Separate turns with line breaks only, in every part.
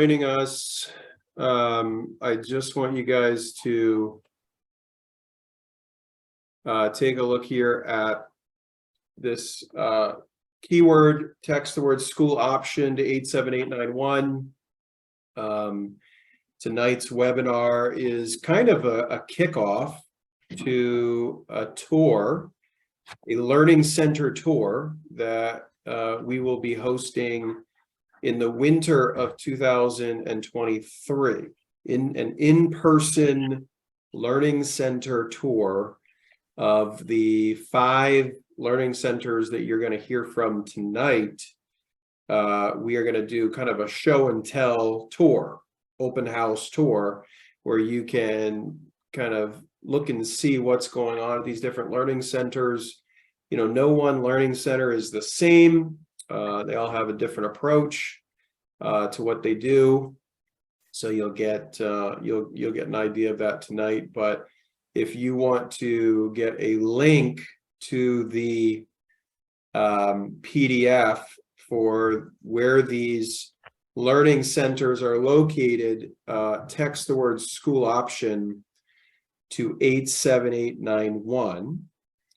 Joining us. I just want you guys to take a look here at this keyword, text the word school option to 87891. Tonight's webinar is kind of a kickoff to a tour, a learning center tour that we will be hosting in the winter of 2023, in an in-person learning center tour of the 5 learning centers that you're going to hear from tonight. We are going to do kind of a show and tell tour, open house tour, where you can kind of look and see what's going on at these different learning centers. You know, no one learning center is the same. They all have a different approach to what they do. So you'll get an idea of that tonight. But if you want to get a link to the PDF for where these learning centers are located, text the word school option to 87891.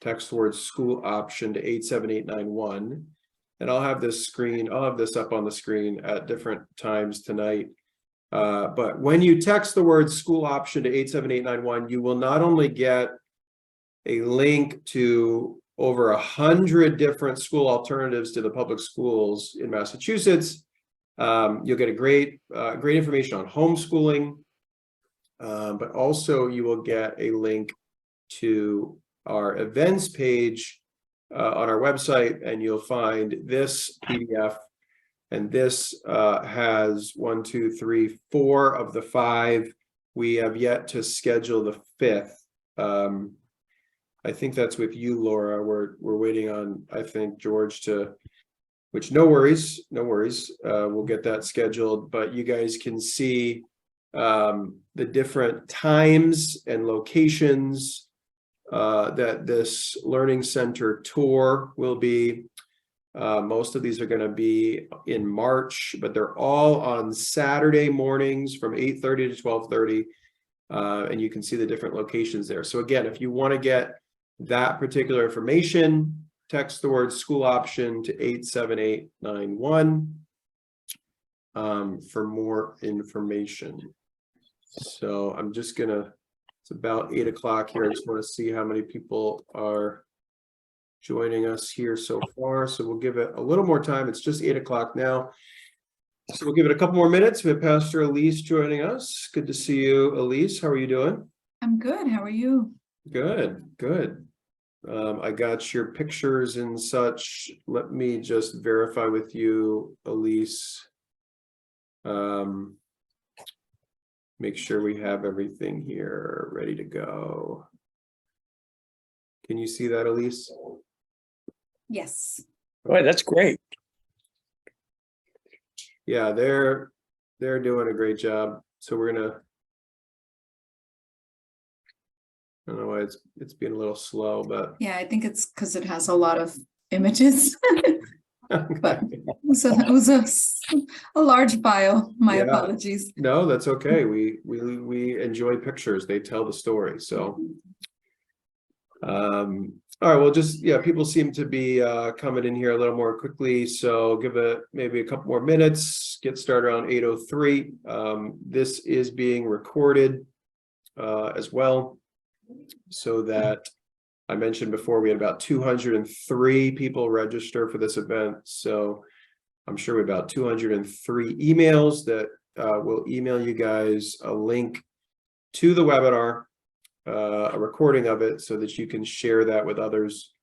Text the word school option to 87891. And I'll have this up on the screen at different times tonight. But when you text the word school option to 87891, you will not only get a link to over 100 different school alternatives to the public schools in Massachusetts. You'll get a great information on homeschooling, but also you will get a link to our events page on our website, and you'll find this PDF. And this has 1, 2, 3, 4 of the 5. We have yet to schedule the 5th. I think that's with you, Laura. We're waiting on, I think, George to, which no worries. We'll get that scheduled, but you guys can see the different times and locations that this learning center tour will be. Most of these are going to be in March, but they're all on Saturday mornings from 8:30 to 12:30, and you can see the different locations there. So again, if you want to get that particular information, text the word school option to 87891 for more information. So I'm just gonna, it's about 8 o'clock here. I just want to see how many people are joining us here so far. So we'll give it a little more time. It's just 8 o'clock now. So we'll give it a couple more minutes. We have Pastor Elise joining us. Good to see you, Elise. How are you doing?
I'm good. How are you?
Good. I got your pictures and such. Let me just verify with you, Elise. Make sure we have everything here ready to go. Can you see that, Elise?
Yes.
Boy, that's great.
Yeah, they're doing a great job. So we're gonna, I don't know why it's being a little slow, but
Yeah, I think it's because it has a lot of images. But it was a large file. My
Yeah.
apologies.
No, that's okay. We enjoy pictures. They tell the story. So all right, well, just, yeah, people seem to be coming in here a little more quickly, so give it maybe a couple more minutes, get started around 8:03. This is being recorded as well, so that I mentioned before we had about 203 people register for this event, so I'm sure we have about 203 emails that will email you guys a link to the webinar, a recording of it, so that you can share that with others,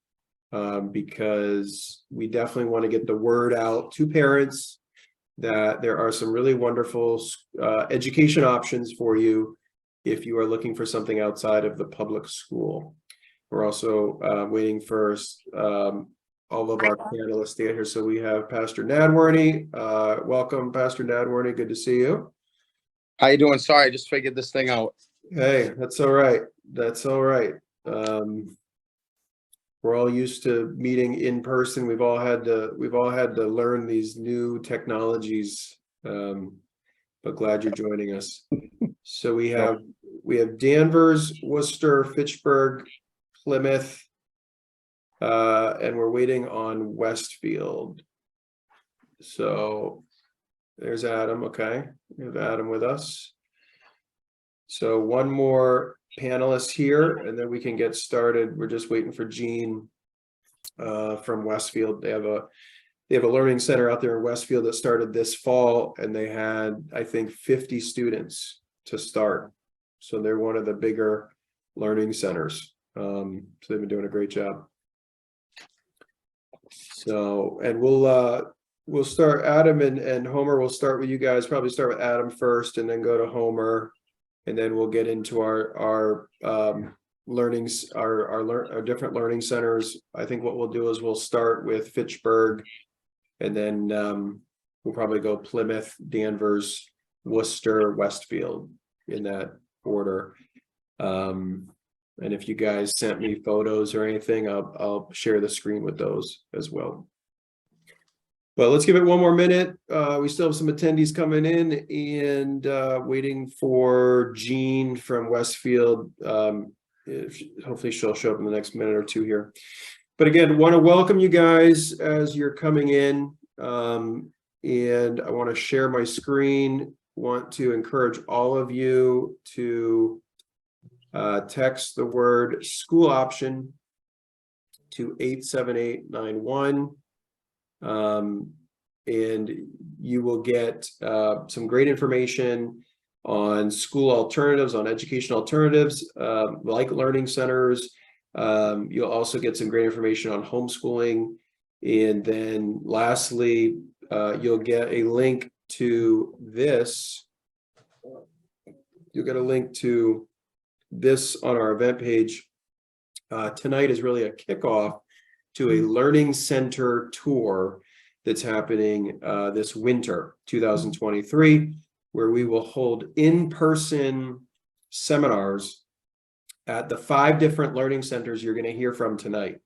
because we definitely want to get the word out to parents that there are some really wonderful education options for you if you are looking for something outside of the public school. We're also waiting for all of our panelists to get here. So we have Pastor Nadworny. Welcome, Pastor Nadworny. Good to see you.
How you doing? Sorry, I just figured this thing out.
Hey, that's all right. That's all right. We're all used to meeting in person. We've all had to learn these new technologies but glad you're joining us. So we have Danvers, Worcester, Fitchburg, Plymouth, and we're waiting on Westfield. So there's Adam. Okay, we have Adam with us. So one more panelist here, and then we can get started. We're just waiting for Jean from Westfield. They have a learning center out there in Westfield that started this fall, and they had, I think, 50 students to start. So they're one of the bigger learning centers. So they've been doing a great job. So, and we'll start, Adam and Homer, we'll start with you guys, probably start with Adam first and then go to Homer. And then we'll get into our learnings, our different learning centers. I think what we'll do is we'll start with Fitchburg, and then we'll probably go Plymouth, Danvers, Worcester, Westfield in that order. And if you guys sent me photos or anything, I'll share the screen with those as well. But let's give it one more minute. We still have some attendees coming in, and waiting for Jean from Westfield. Hopefully she'll show up in the next minute or two here. But again, want to welcome you guys as you're coming in. And I want to share my screen. Want to encourage all of you to text the word school option to 87891. And you will get some great information on school alternatives, on education alternatives, like learning centers. You'll also get some great information on homeschooling. And then lastly, you'll get a link to this. You'll get a link to this on our event page. Tonight is really a kickoff to a learning center tour that's happening this winter, 2023, where we will hold in-person seminars at the 5 different learning centers you're going to hear from tonight,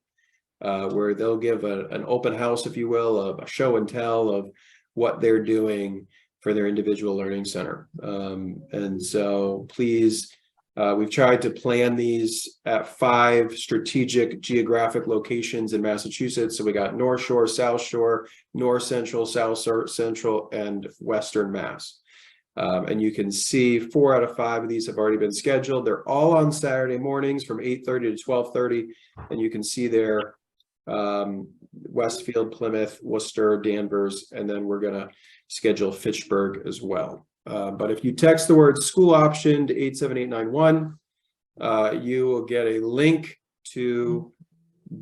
where they'll give an open house, if you will, of a show and tell of what they're doing for their individual learning center. And so please, we've tried to plan these at 5 strategic geographic locations in Massachusetts. So we got North Shore, South Shore, North Central, South Central, and Western Mass. And you can see 4 out of 5 of these have already been scheduled. They're all on Saturday mornings from 8:30 to 12:30. And you can see there Westfield, Plymouth, Worcester, Danvers, and then we're going to schedule Fitchburg as well. But if you text the word school option to 87891, you will get a link to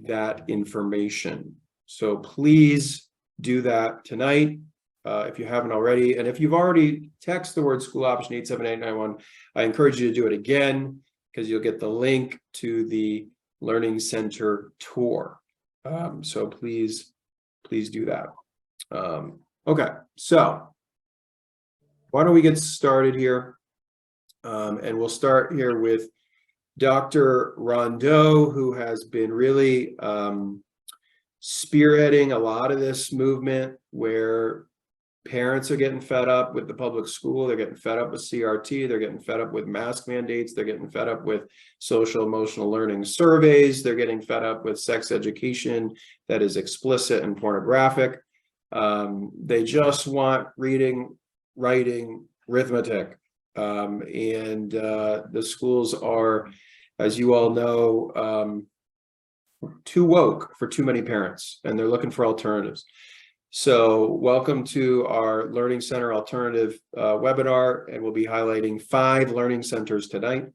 that information. So please do that tonight if you haven't already. And if you've already texted the word school option 87891, I encourage you to do it again, because you'll get the link to the Learning Center tour. So please do that. Okay, so why don't we get started here? And we'll start here with Dr. Rondeau, who has been really spearheading a lot of this movement where parents are getting fed up with the public school. They're getting fed up with CRT. They're getting fed up with mask mandates. They're getting fed up with social emotional learning surveys. They're getting fed up with sex education that is explicit and pornographic. They just want reading, writing, arithmetic. And the schools are, as you all know, too woke for too many parents, and they're looking for alternatives. So welcome to our Learning Center Alternative webinar, and we'll be highlighting 5 learning centers tonight.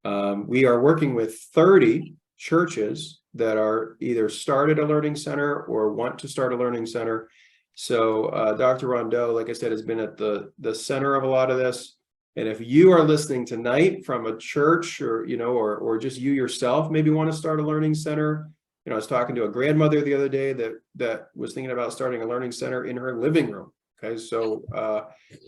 We are working with 30 churches that are either started a learning center or want to start a learning center. So Dr. Rondeau, like I said, has been at the center of a lot of this. And if you are listening tonight from a church, or or just you yourself maybe want to start a learning center. I was talking to a grandmother the other day that was thinking about starting a learning center in her living room. Okay, so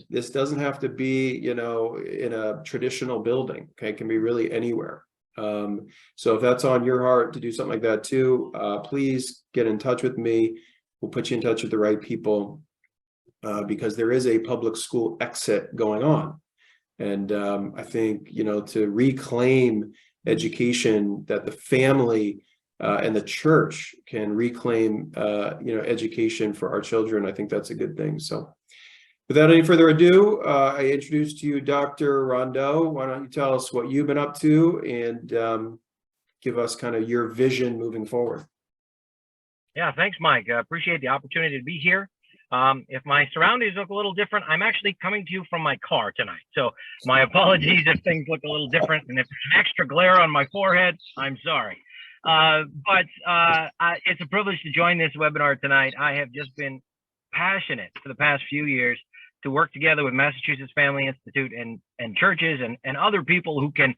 this doesn't have to be, in a traditional building. Okay, it can be really anywhere. So if that's on your heart to do something like that too, please get in touch with me. We'll put you in touch with the right people. because there is a public school exit going on. And I think, to reclaim education, that the family and the church can reclaim, education for our children, I think that's a good thing. So without any further ado, I introduce to you Dr. Rondeau. Why don't you tell us what you've been up to and give us kind of your vision moving forward.
Yeah, thanks, Mike. I appreciate the opportunity to be here. If my surroundings look a little different, I'm actually coming to you from my car tonight. So my apologies if things look a little different. And if there's extra glare on my forehead, I'm sorry. But it's a privilege to join this webinar tonight. I have just been passionate for the past few years to work together with Massachusetts Family Institute and churches and other people who can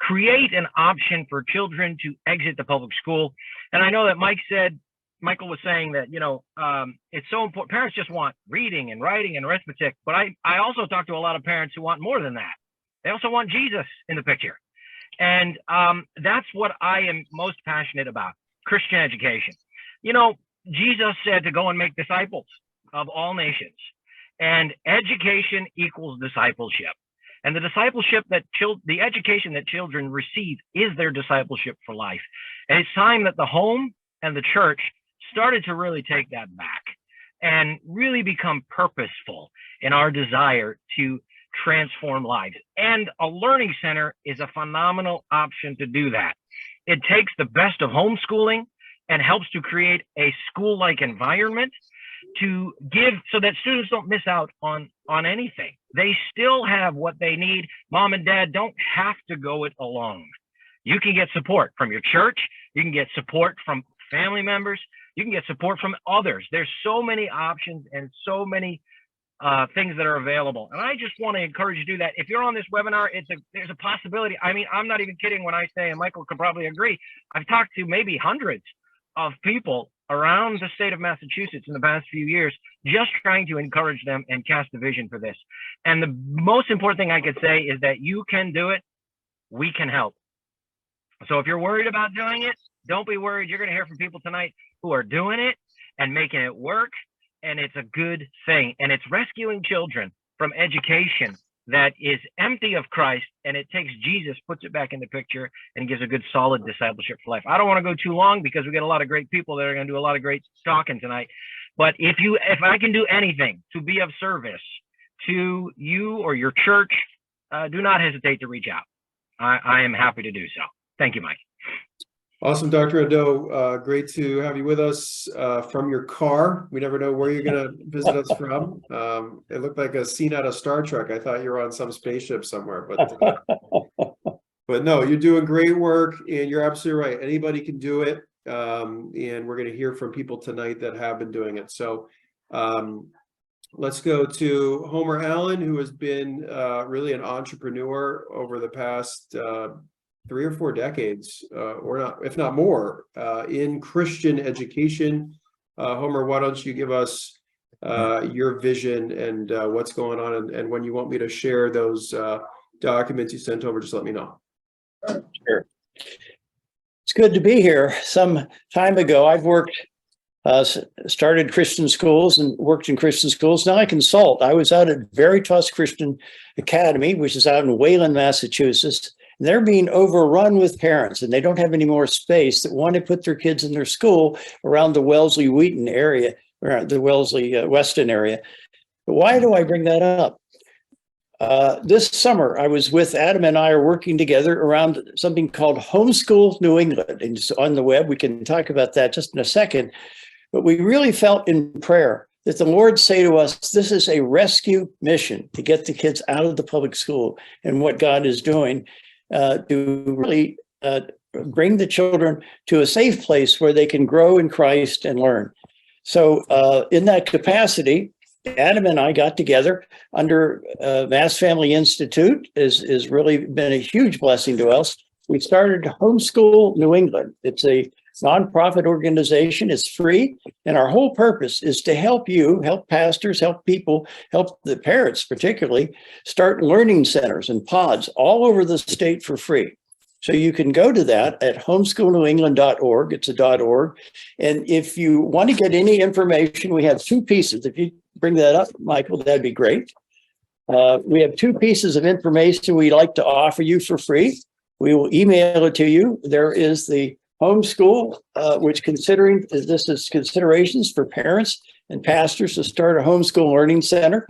create an option for children to exit the public school. And I know that Michael was saying that, it's so important. Parents just want reading and writing and arithmetic, but I also talk to a lot of parents who want more than that. They also want Jesus in the picture. And that's what I am most passionate about, Christian education. Jesus said to go and make disciples of all nations, and education equals discipleship. And the discipleship the education that children receive is their discipleship for life. And it's time that the home and the church started to really take that back and really become purposeful in our desire to transform lives. And a learning center is a phenomenal option to do that. It takes the best of homeschooling and helps to create a school-like environment to give so that students don't miss out on anything. They still have what they need. Mom and dad don't have to go it alone. You can get support from your church. You can get support from family members. You can get support from others. There's so many options and so many things that are available. And I just want to encourage you to do that. If you're on this webinar, there's a possibility. I mean, I'm not even kidding when I say, and Michael could probably agree, I've talked to maybe hundreds of people around the state of Massachusetts in the past few years, just trying to encourage them and cast a vision for this. And the most important thing I could say is that you can do it. We can help. So if you're worried about doing it, don't be worried. You're going to hear from people tonight who are doing it and making it work. And it's a good thing. And it's rescuing children from education that is empty of Christ, and it takes Jesus, puts it back in the picture, and gives a good solid discipleship for life. I don't want to go too long because we got a lot of great people that are going to do a lot of great talking tonight. But if I can do anything to be of service to you or your church, do not hesitate to reach out. I am happy to do so. Thank you, Mike.
Awesome, Dr. Rondeau. Great to have you with us from your car. We never know where you're going to visit us from. It looked like a scene out of Star Trek. I thought you were on some spaceship somewhere, but no, you're doing great work, and you're absolutely right. Anybody can do it, and we're going to hear from people tonight that have been doing it. So let's go to Homer Allen, who has been really an entrepreneur over the past 3 or 4 decades, or not, if not more, in Christian education. Homer, why don't you give us your vision and what's going on, and when you want me to share those documents you sent over, just let me know.
Sure. It's good to be here. Some time ago, I've started Christian schools and worked in Christian schools. Now I consult. I was out at Veritas Christian Academy, which is out in Wayland, Massachusetts. And they're being overrun with parents, and they don't have any more space, that want to put their kids in their school around the Wellesley-Wheaton area, or the Wellesley-Weston area. But why do I bring that up? This summer, I was with Adam and I are working together around something called Homeschool New England. And it's on the web. We can talk about that just in a second. But we really felt in prayer that the Lord say to us, this is a rescue mission to get the kids out of the public school, and what God is doing to really bring the children to a safe place where they can grow in Christ and learn. So in that capacity, Adam and I got together under Mass Family Institute, is really been a huge blessing to us. We started Homeschool New England. It's a nonprofit organization. It's free. And our whole purpose is to help you, help pastors, help people, help the parents particularly, start learning centers and pods all over the state for free. So you can go to that at homeschoolnewengland.org. It's a .org. And if you want to get any information, we have 2 pieces. If you bring that up, Michael, that'd be great. We have two pieces of information we'd like to offer you for free. We will email it to you. There is the homeschool, which this is considerations for parents and pastors to start a homeschool learning center.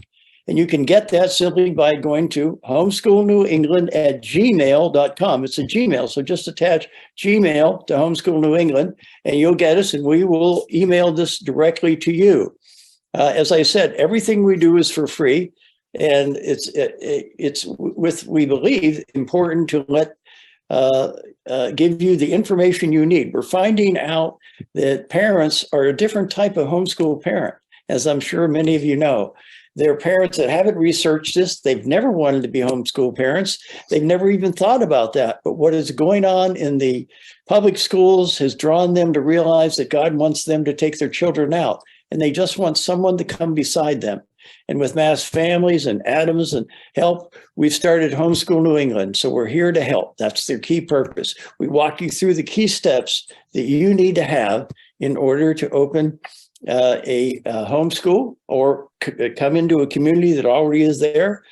And you can get that simply by going to homeschoolnewengland@gmail.com. It's a Gmail, so just attach Gmail to Homeschool New England and you'll get us, and we will email this directly to you. As I said, everything we do is for free, and we believe, important to give you the information you need. We're finding out that parents are a different type of homeschool parent, as I'm sure many of you know. They're parents that haven't researched this. They've never wanted to be homeschool parents. They've never even thought about that. But what is going on in the public schools has drawn them to realize that God wants them to take their children out, and they just want someone to come beside them. And with Mass Families and Adams and help, we've started Homeschool New England. So we're here to help. That's their key purpose. We walk you through the key steps that you need to have in order to open a homeschool or come into a community that already is there,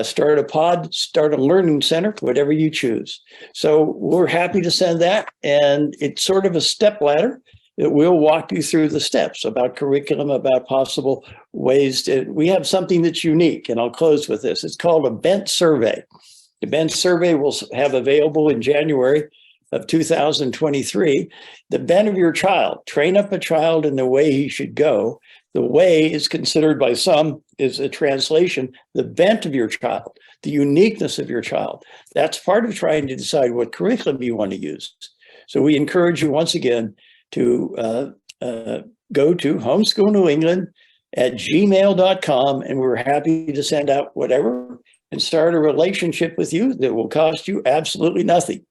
start a pod, start a learning center, whatever you choose. So we're happy to send that. And it's sort of a step ladder. It will walk you through the steps about curriculum, about possible ways we have something that's unique. And I'll close with this. It's called a Bent Survey. The Bent Survey will have available in January of 2023, the bent of your child. Train up a child in the way he should go. The way is considered by some is a translation, the bent of your child, the uniqueness of your child. That's part of trying to decide what curriculum you want to use. So we encourage you once again to go to homeschoolnewengland@gmail.com, and we're happy to send out whatever and start a relationship with you that will cost you absolutely nothing.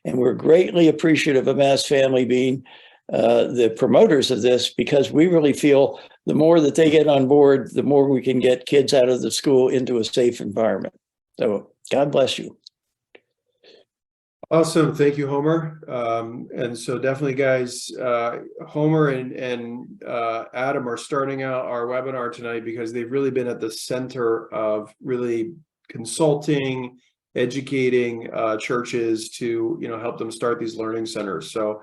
And we're greatly appreciative of Mass Family being the promoters of this, because we really feel the more that they get on board, the more we can get kids out of the school into a safe environment. So God bless you.
Awesome. Thank you, Homer. And so definitely, guys, Homer and Adam are starting out our webinar tonight because they've really been at the center of really consulting, educating churches to help them start these learning centers. So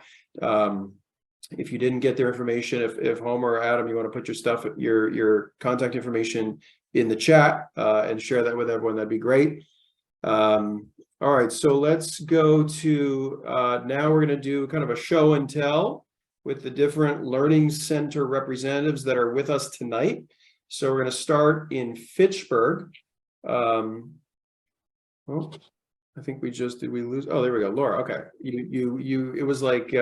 if you didn't get their information, if Homer or Adam, you want to put your contact information in the chat and share that with everyone, that'd be great. All right, so let's go to now we're going to do kind of a show and tell with the different learning center representatives that are with us tonight. So we're going to start in Fitchburg. Oh, I think did we lose? Oh, there we go. Laura. Okay. It was like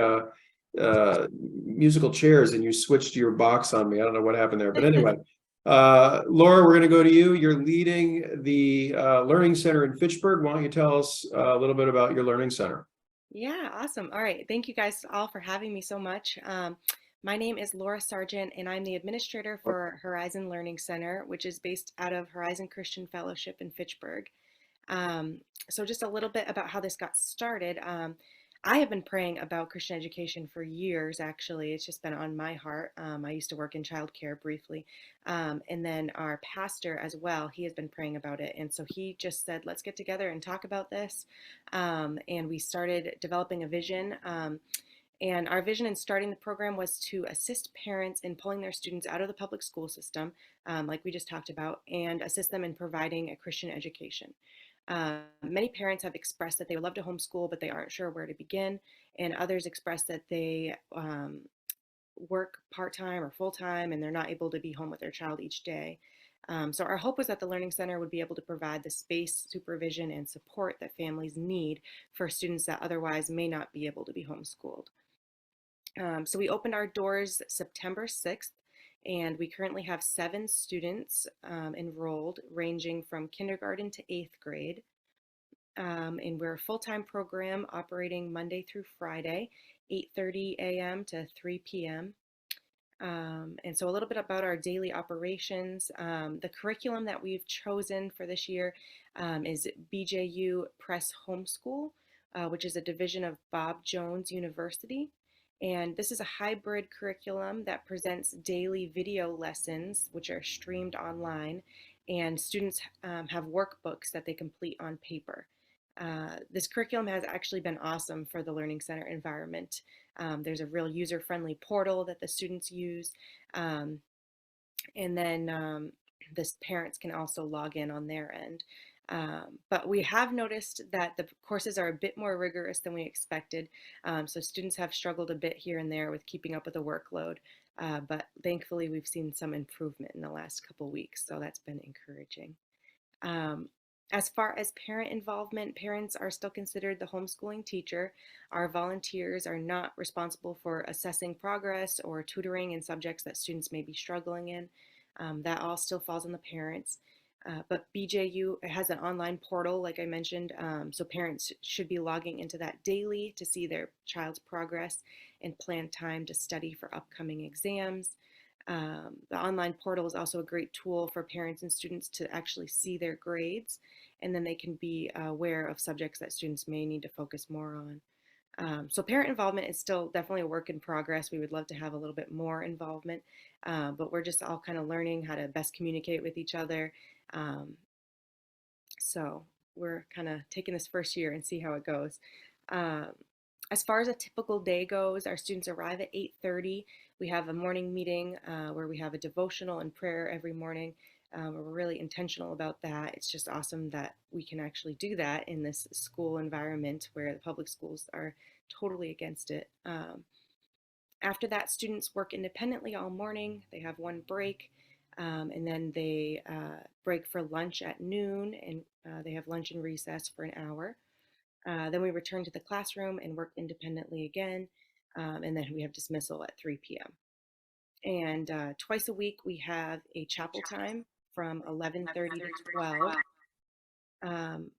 musical chairs and you switched your box on me. I don't know what happened there, but anyway, Laura, we're going to go to you. You're leading the Learning Center in Fitchburg. Why don't you tell us a little bit about your Learning Center?
Yeah, awesome. All right. Thank you guys all for having me so much. My name is Laura Sargent, and I'm the administrator for Horizon Learning Center, which is based out of Horizon Christian Fellowship in Fitchburg. So just a little bit about how this got started. I have been praying about Christian education for years, actually. It's just been on my heart. I used to work in childcare briefly. And then our pastor as well, he has been praying about it. And so he just said, let's get together and talk about this. And we started developing a vision. And our vision in starting the program was to assist parents in pulling their students out of the public school system, like we just talked about, and assist them in providing a Christian education. Many parents have expressed that they would love to homeschool, but they aren't sure where to begin. And others express that they work part-time or full-time and they're not able to be home with their child each day. So our hope was that the Learning Center would be able to provide the space, supervision, and support that families need for students that otherwise may not be able to be homeschooled. So we opened our doors September 6th. And we currently have 7 students enrolled, ranging from kindergarten to 8th grade. And we're a full-time program operating Monday through Friday, 8:30 a.m. to 3 p.m. And so a little bit about our daily operations. The curriculum that we've chosen for this year is BJU Press Homeschool, which is a division of Bob Jones University. And this is a hybrid curriculum that presents daily video lessons, which are streamed online, and students have workbooks that they complete on paper. This curriculum has actually been awesome for the Learning Center environment. There's a real user-friendly portal that the students use. And then the parents can also log in on their end. But we have noticed that the courses are a bit more rigorous than we expected. So students have struggled a bit here and there with keeping up with the workload. But thankfully, we've seen some improvement in the last couple weeks. So that's been encouraging. As far as parent involvement, parents are still considered the homeschooling teacher. Our volunteers are not responsible for assessing progress or tutoring in subjects that students may be struggling in. That all still falls on the parents. But BJU has an online portal, like I mentioned, so parents should be logging into that daily to see their child's progress and plan time to study for upcoming exams. The online portal is also a great tool for parents and students to actually see their grades, and then they can be aware of subjects that students may need to focus more on. So parent involvement is still definitely a work in progress. We would love to have a little bit more involvement, but we're just all kind of learning how to best communicate with each other. So we're kind of taking this first year and see how it goes. As far as a typical day goes, our students arrive at 8:30. We have a morning meeting where we have a devotional and prayer every morning. We're really intentional about that. It's just awesome that we can actually do that in this school environment where the public schools are totally against it. After that, students work independently all morning. They have one break, and then they break for lunch at noon, and they have lunch and recess for an hour. Then we return to the classroom and work independently again, and then we have dismissal at 3 p.m. And twice a week we have a chapel time from 11:30 to 12.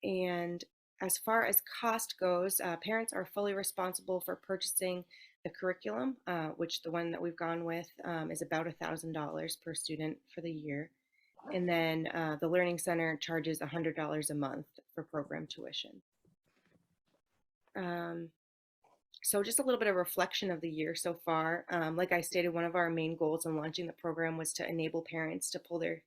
And as far as cost goes, parents are fully responsible for purchasing the curriculum, which the one that we've gone with is about $1,000 per student for the year. And then the Learning Center charges $100 a month for program tuition. So just a little bit of reflection of the year so far. Like I stated, one of our main goals in launching the program was to enable parents to pull their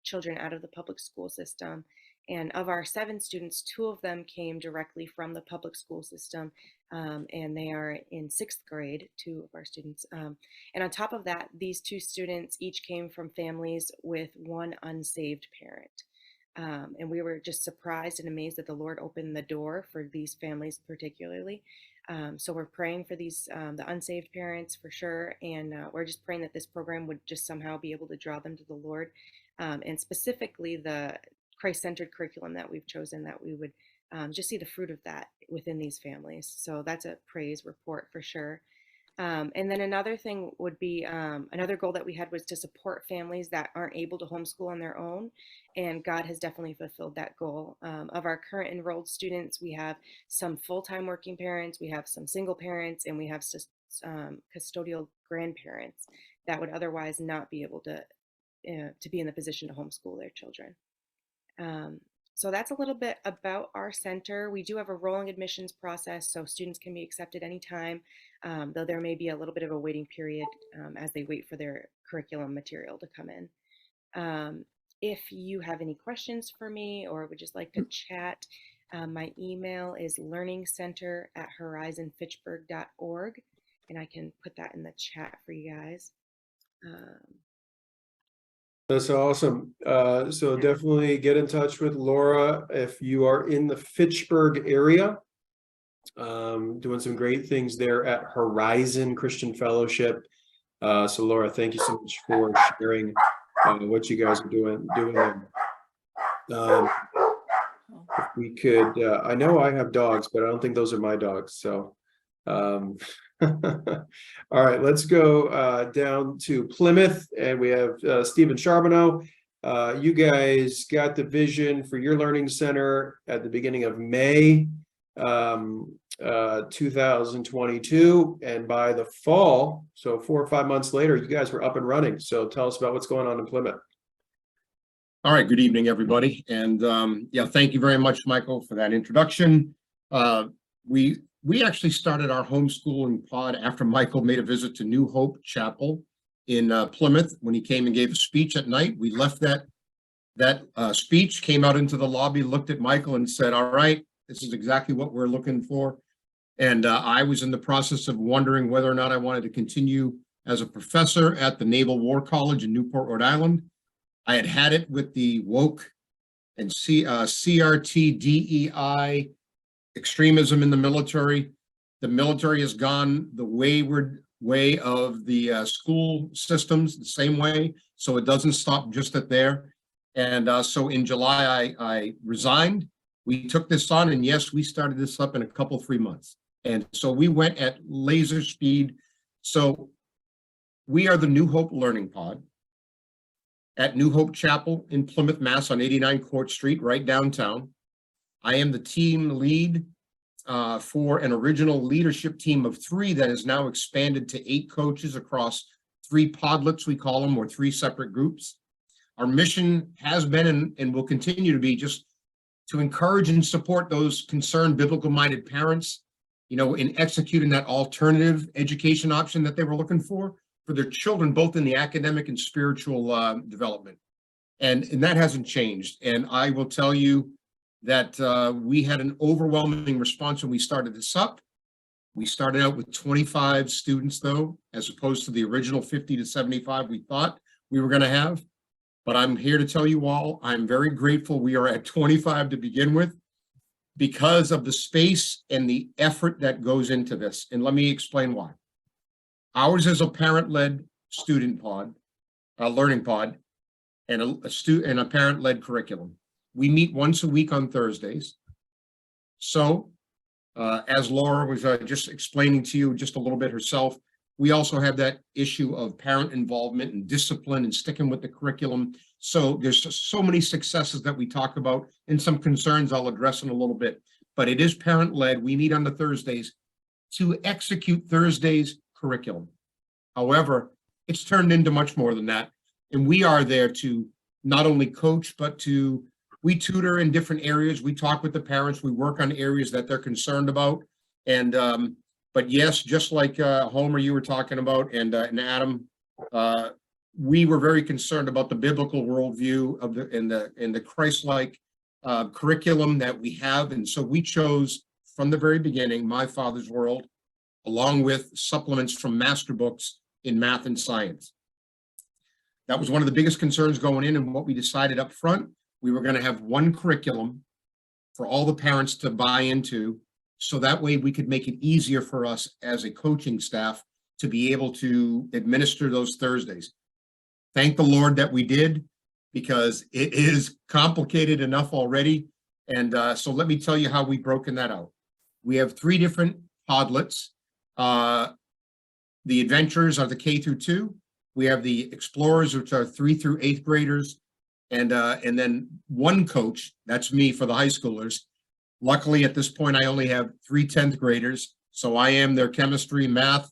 children out of the public school system. And of our 7 students, 2 of them came directly from the public school system, and they are in 6th grade, 2 of our students. And on top of that, these 2 students each came from families with 1 unsaved parent. And we were just surprised and amazed that the Lord opened the door for these families particularly. So we're praying for these, the unsaved parents for sure. And we're just praying that this program would just somehow be able to draw them to the Lord. And specifically the Christ-centered curriculum that we've chosen, that we would just see the fruit of that within these families. So that's a praise report for sure. And then another thing would be, another goal that we had was to support families that aren't able to homeschool on their own. And God has definitely fulfilled that goal. Of our current enrolled students, we have some full-time working parents, we have some single parents, and we have custodial grandparents that would otherwise not be able to be in the position to homeschool their children. So that's a little bit about our center. We do have a rolling admissions process, so students can be accepted anytime, though there may be a little bit of a waiting period as they wait for their curriculum material to come in. If you have any questions for me or would just like to chat, my email is learningcenter@horizonfitchburg.org, and I can put that in the chat for you guys.
That's awesome. So definitely get in touch with Laura if you are in the Fitchburg area. Doing some great things there at Horizon Christian Fellowship. So Laura, thank you so much for sharing what you guys are doing there. If we could, I know I have dogs, but I don't think those are my dogs. So, all right, let's go down to Plymouth, and we have Stephen Charbonneau. You guys got the vision for your learning center at the beginning of May 2022, and by the fall, so 4 or 5 months later, you guys were up and running. So tell us about what's going on in Plymouth.
All right, good evening, everybody. And yeah, thank you very much, Michael, for that introduction. we actually started our homeschooling pod after Michael made a visit to New Hope Chapel in Plymouth. When he came and gave a speech at night, we left that speech, came out into the lobby, looked at Michael and said, all right, this is exactly what we're looking for. And I was in the process of wondering whether or not I wanted to continue as a professor at the Naval War College in Newport, Rhode Island. I had it with the woke and CRT, DEI, extremism in the military. The military has gone the wayward way of the school systems, the same way. So it doesn't stop just at there. And so in July, I resigned. We took this on, and yes, we started this up in a couple, 3 months. And so we went at laser speed. So we are the New Hope Learning Pod at New Hope Chapel in Plymouth, Mass. on 89 Court Street, right downtown. I am the team lead for an original leadership team of 3 that has now expanded to 8 coaches across 3 podlets, we call them, or 3 separate groups. Our mission has been and will continue to be just to encourage and support those concerned biblical-minded parents, you know, in executing that alternative education option that they were looking for their children, both in the academic and spiritual development. And that hasn't changed. And I will tell you that we had an overwhelming response when we started this up. We started out with 25 students, though, as opposed to the original 50 to 75 we thought we were going to have. But I'm here to tell you all, I'm very grateful we are at 25 to begin with because of the space and the effort that goes into this. And let me explain why. Ours is a parent-led student pod, a learning pod, and a parent-led curriculum. We meet once a week on Thursdays. So, as Laura was just explaining to you just a little bit herself, we also have that issue of parent involvement and discipline and sticking with the curriculum. So there's just so many successes that we talk about and some concerns I'll address in a little bit. But it is parent-led. We meet on the Thursdays to execute Thursday's curriculum. However, it's turned into much more than that. And we are there to not only coach, but we tutor in different areas. We talk with the parents. We work on areas that they're concerned about. And but yes, just like Homer, you were talking about, and Adam, we were very concerned about the biblical worldview of the Christ-like curriculum that we have. And so we chose from the very beginning, My Father's World, along with supplements from master books in math and science. That was one of the biggest concerns going in, and what we decided up front, we were going to have one curriculum for all the parents to buy into, so that way we could make it easier for us as a coaching staff to be able to administer those Thursdays. Thank the Lord that we did, because it is complicated enough already. And so let me tell you how we've broken that out. We have 3 different podlets. The adventurers are the K through 2. We have the explorers, which are 3 through 8th graders. And then one coach, that's me for the high schoolers. Luckily, at this point, I only have 3 10th graders. So I am their chemistry, math.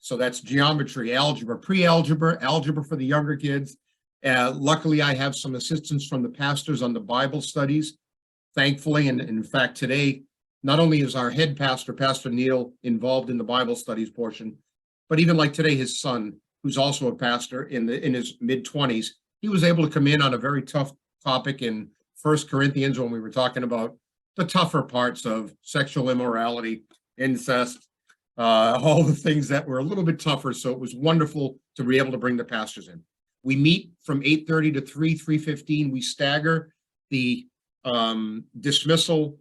So that's geometry, algebra, pre-algebra, algebra for the younger kids. Luckily, I have some assistance from the pastors on the Bible studies, thankfully. And in fact, today, not only is our head pastor, Pastor Neil, involved in the Bible studies portion, but even like today, his son, who's also a pastor in his mid-20s, he was able to come in on a very tough topic in 1 Corinthians when we were talking about the tougher parts of sexual immorality, incest, all the things that were a little bit tougher. So it was wonderful to be able to bring the pastors in. We meet from 8:30 to 3:15. We stagger the dismissal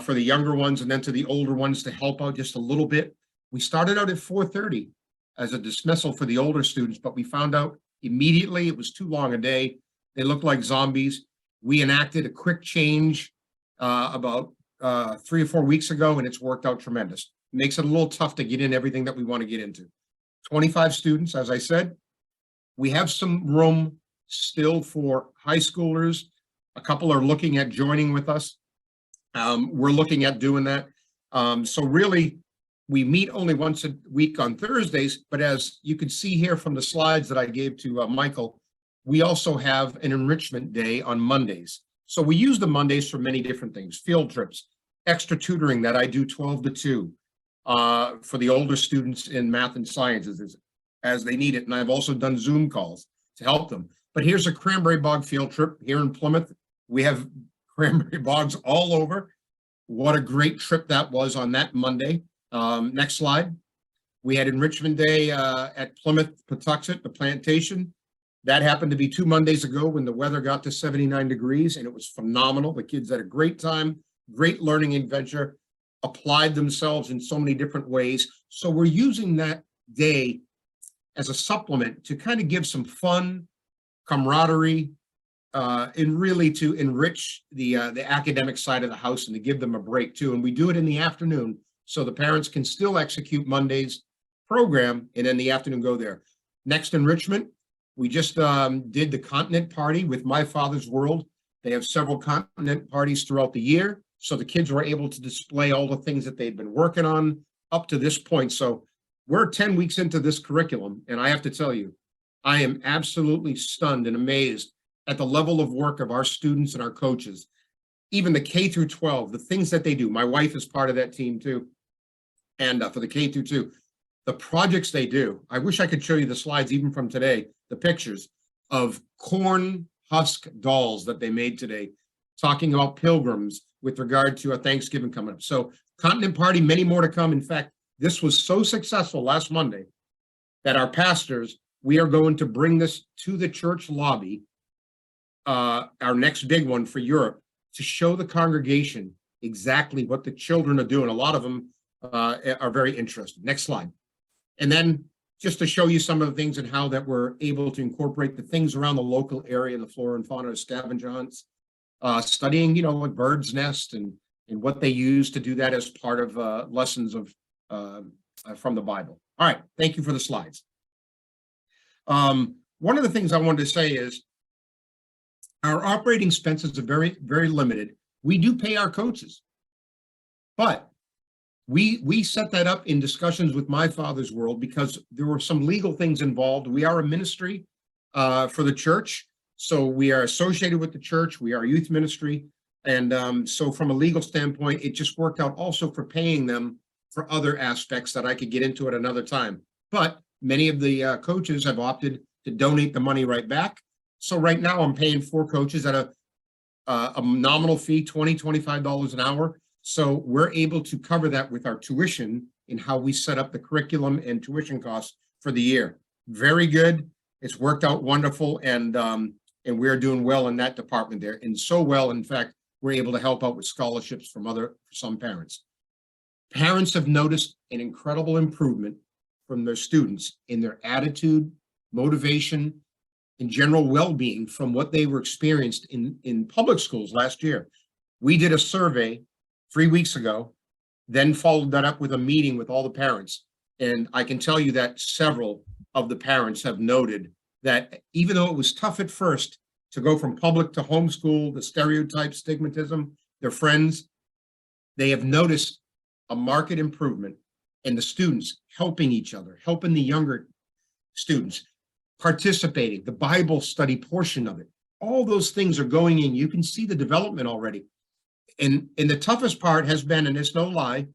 for the younger ones and then to the older ones to help out just a little bit. We started out at 4:30 as a dismissal for the older students, but we found out immediately it was too long a day. They looked like zombies. We enacted a quick change about 3 or 4 weeks ago, and it's worked out tremendous. It makes it a little tough to get in everything that we want to get into. 25 students, as I said. We have some room still for high schoolers. A couple are looking at joining with us. We're looking at doing that. So really, we meet only once a week on Thursdays, but as you can see here from the slides that I gave to Michael, we also have an enrichment day on Mondays. So we use the Mondays for many different things: field trips, extra tutoring that I do 12 to 2, for the older students in math and sciences as they need it. And I've also done Zoom calls to help them. But here's a cranberry bog field trip here in Plymouth. We have cranberry bogs all over. What a great trip that was on that Monday. Next slide. We had Enrichment Day at Plymouth Patuxent, the plantation. That happened to be 2 Mondays ago when the weather got to 79 degrees, and it was phenomenal. The kids had a great time, great learning adventure, applied themselves in so many different ways. So we're using that day as a supplement to kind of give some fun, camaraderie, and really to enrich the academic side of the house and to give them a break too. And we do it in the afternoon so the parents can still execute Monday's program and in the afternoon go there. Next enrichment, we just did the continent party with My Father's World. They have several continent parties throughout the year. So the kids were able to display all the things that they've been working on up to this point. So we're 10 weeks into this curriculum. And I have to tell you, I am absolutely stunned and amazed at the level of work of our students and our coaches. Even the K through 12, the things that they do. My wife is part of that team too. And for the K through 2, the projects they do. I wish I could show you the slides even from today, the pictures of corn husk dolls that they made today, talking about pilgrims with regard to a Thanksgiving coming up. So continent party, many more to come. In fact, this was so successful last Monday that our pastors, we are going to bring this to the church lobby, our next big one for Europe, to show the congregation exactly what the children are doing. A lot of them are very interested. Next slide. And then just to show you some of the things and how that we're able to incorporate the things around the local area and the flora and fauna of scavenger hunts, studying, like birds' nest and what they use to do that as part of lessons of from the Bible. All right, thank you for the slides. One of the things I wanted to say is our operating expenses are very, very limited. We do pay our coaches, but we set that up in discussions with My Father's World because there were some legal things involved. We are a ministry for the church, so we are associated with the church. We are a youth ministry, and so from a legal standpoint, it just worked out also for paying them for other aspects that I could get into at another time. But many of the coaches have opted to donate the money right back. So right now I'm paying 4 coaches at a nominal fee, $20, $25 an hour. So we're able to cover that with our tuition in how we set up the curriculum and tuition costs for the year. Very good. It's worked out wonderful, and we're doing well in that department there. And so well, in fact, we're able to help out with scholarships from some parents. Parents have noticed an incredible improvement from their students in their attitude, motivation, and general well-being from what they were experienced in public schools last year. We did a survey 3 weeks ago, then followed that up with a meeting with all the parents. And I can tell you that several of the parents have noted that even though it was tough at first to go from public to homeschool, the stereotype, stigmatism, their friends, they have noticed a marked improvement in the students helping each other, helping the younger students, participating, the Bible study portion of it. All those things are going in. You can see the development already. And the toughest part has been, and it's no lie,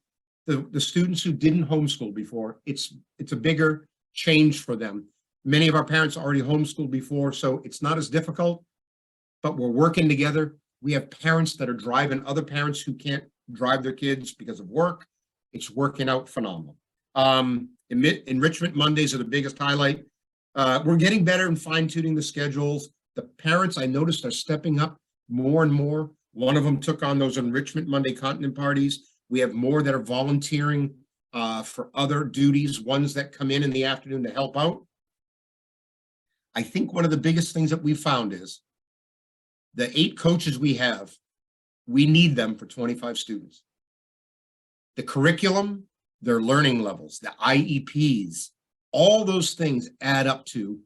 the students who didn't homeschool before. It's a bigger change for them. Many of our parents already homeschooled before, so it's not as difficult, but we're working together. We have parents that are driving other parents who can't drive their kids because of work. It's working out phenomenal. Enrichment Mondays are the biggest highlight. We're getting better in fine-tuning the schedules. The parents, I noticed, are stepping up more and more. One of them took on those Enrichment Monday continent parties. We have more that are volunteering for other duties, ones that come in the afternoon to help out. I think one of the biggest things that we found is the 8 coaches we have, we need them for 25 students. The curriculum, their learning levels, the IEPs, all those things add up to,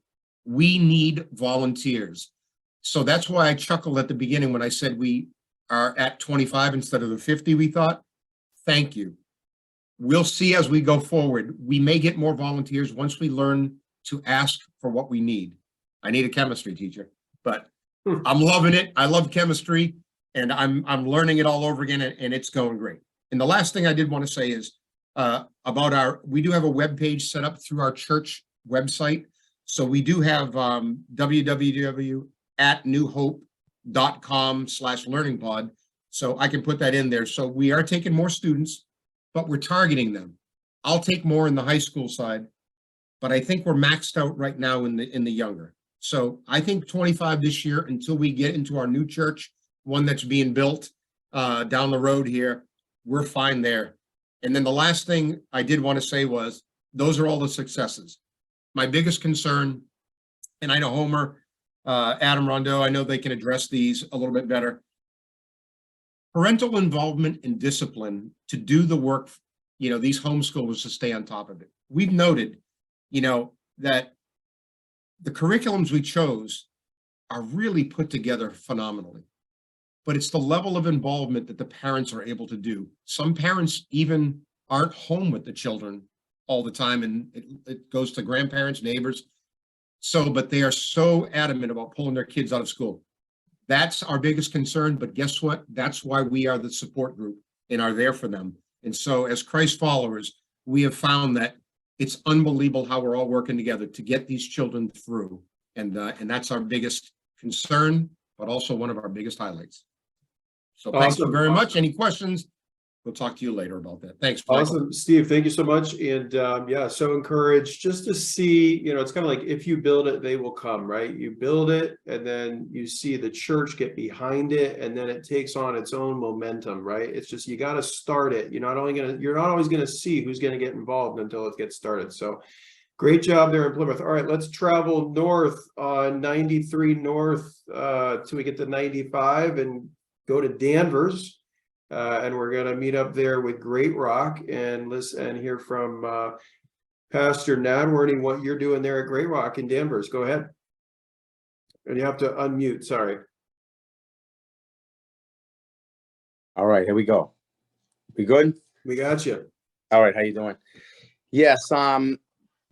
we need volunteers. So that's why I chuckled at the beginning when I said we are at 25 instead of the 50 we thought. Thank you. We'll see as we go forward. We may get more volunteers once we learn to ask for what we need. I need a chemistry teacher, but I'm loving it. I love chemistry, and I'm learning it all over again, and it's going great. And the last thing I did want to say is about we do have a web page set up through our church website. So we do have www.newhope.com/learningpod. So I can put that in there. So we are taking more students, but we're targeting them. I'll take more in the high school side, but I think we're maxed out right now in the younger. So I think 25 this year until we get into our new church, one that's being built down the road here. We're fine there. And then the last thing I did want to say was, those are all the successes. My biggest concern, and I know Homer, Adam Rondeau, I know they can address these a little bit better. Parental involvement and discipline to do the work, these homeschoolers to stay on top of it. We've noted, that the curriculums we chose are really put together phenomenally. But it's the level of involvement that the parents are able to do. Some parents even aren't home with the children all the time, and it goes to grandparents, neighbors. But they are so adamant about pulling their kids out of school. That's our biggest concern, but guess what? That's why we are the support group and are there for them. And so as Christ followers, we have found that it's unbelievable how we're all working together to get these children through. And that's our biggest concern, but also one of our biggest highlights. So thank you very much. Any questions? We'll talk to you later about that. Thanks, Michael.
Awesome, Steve. Thank you so much. And yeah, so encouraged just to see, it's kind of like, if you build it, they will come, right? You build it and then you see the church get behind it, and then it takes on its own momentum, right? It's just, you got to start it. You're not always going to see who's going to get involved until it gets started. So great job there in Plymouth. All right, let's travel north on 93 north till we get to 95 and go to Danvers. And we're going to meet up there with Great Rock and listen and hear from Pastor Nadworny, what you're doing there at Great Rock in Danvers. Go ahead. And you have to unmute. Sorry.
All right, here we go. We good?
We got you.
All right, how you doing? Yes,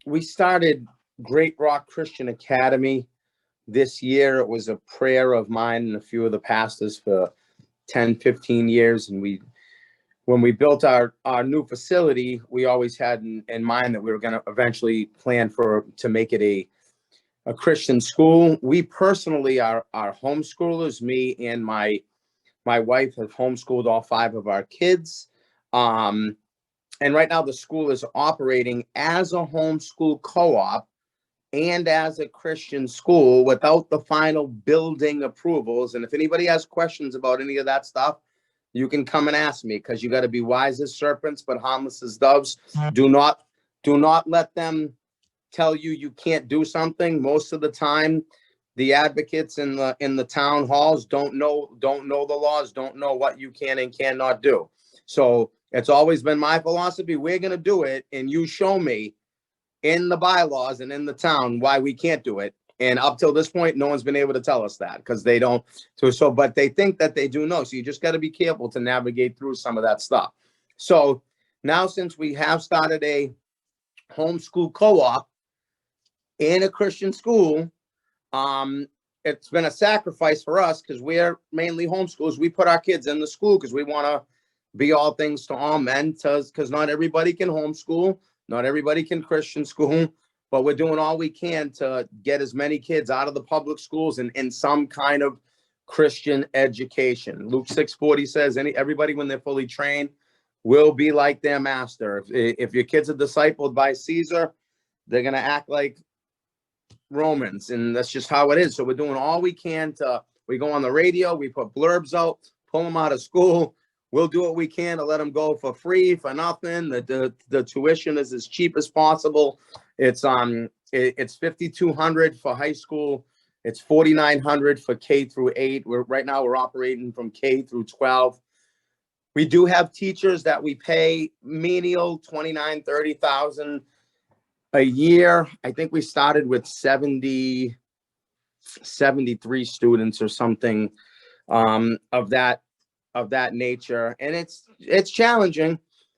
we started Great Rock Christian Academy this year. It was a prayer of mine and a few of the pastors for 10, 15 years. And when we built our new facility, we always had in mind that we were going to eventually plan to make it a Christian school. We personally are homeschoolers. Me and my wife have homeschooled all 5 of our kids. And right now the school is operating as a homeschool co-op and as a Christian school without the final building approvals. And if anybody has questions about any of that stuff, you can come and ask me, because you got to be wise as serpents, but harmless as doves. Do not let them tell you can't do something. Most of the time, the advocates in the town halls don't know the laws, don't know what you can and cannot do. So it's always been my philosophy. We're going to do it, and you show me in the bylaws and in the town why we can't do it. And up till this point, no one's been able to tell us that, because they don't. But they think that they do know. So you just got to be careful to navigate through some of that stuff. So now, since we have started a homeschool co-op in a Christian school, it's been a sacrifice for us, because we're mainly homeschoolers. We put our kids in the school because we want to be all things to all men, because not everybody can homeschool. Not everybody can Christian school, but we're doing all we can to get as many kids out of the public schools and in some kind of Christian education. Luke 6:40 says, everybody when they're fully trained will be like their master. If your kids are discipled by Caesar, they're going to act like Romans, and that's just how it is. So we're doing all we can we go on the radio, we put blurbs out, pull them out of school. We'll do what we can to let them go for free, for nothing. The tuition is as cheap as possible. It's $5,200 for high school. It's $4,900 for K through 8. Right now we're operating from K through 12. We do have teachers that we pay menial $29,000, $30,000 a year. I think we started with 73 students or something of that nature. And it's challenging.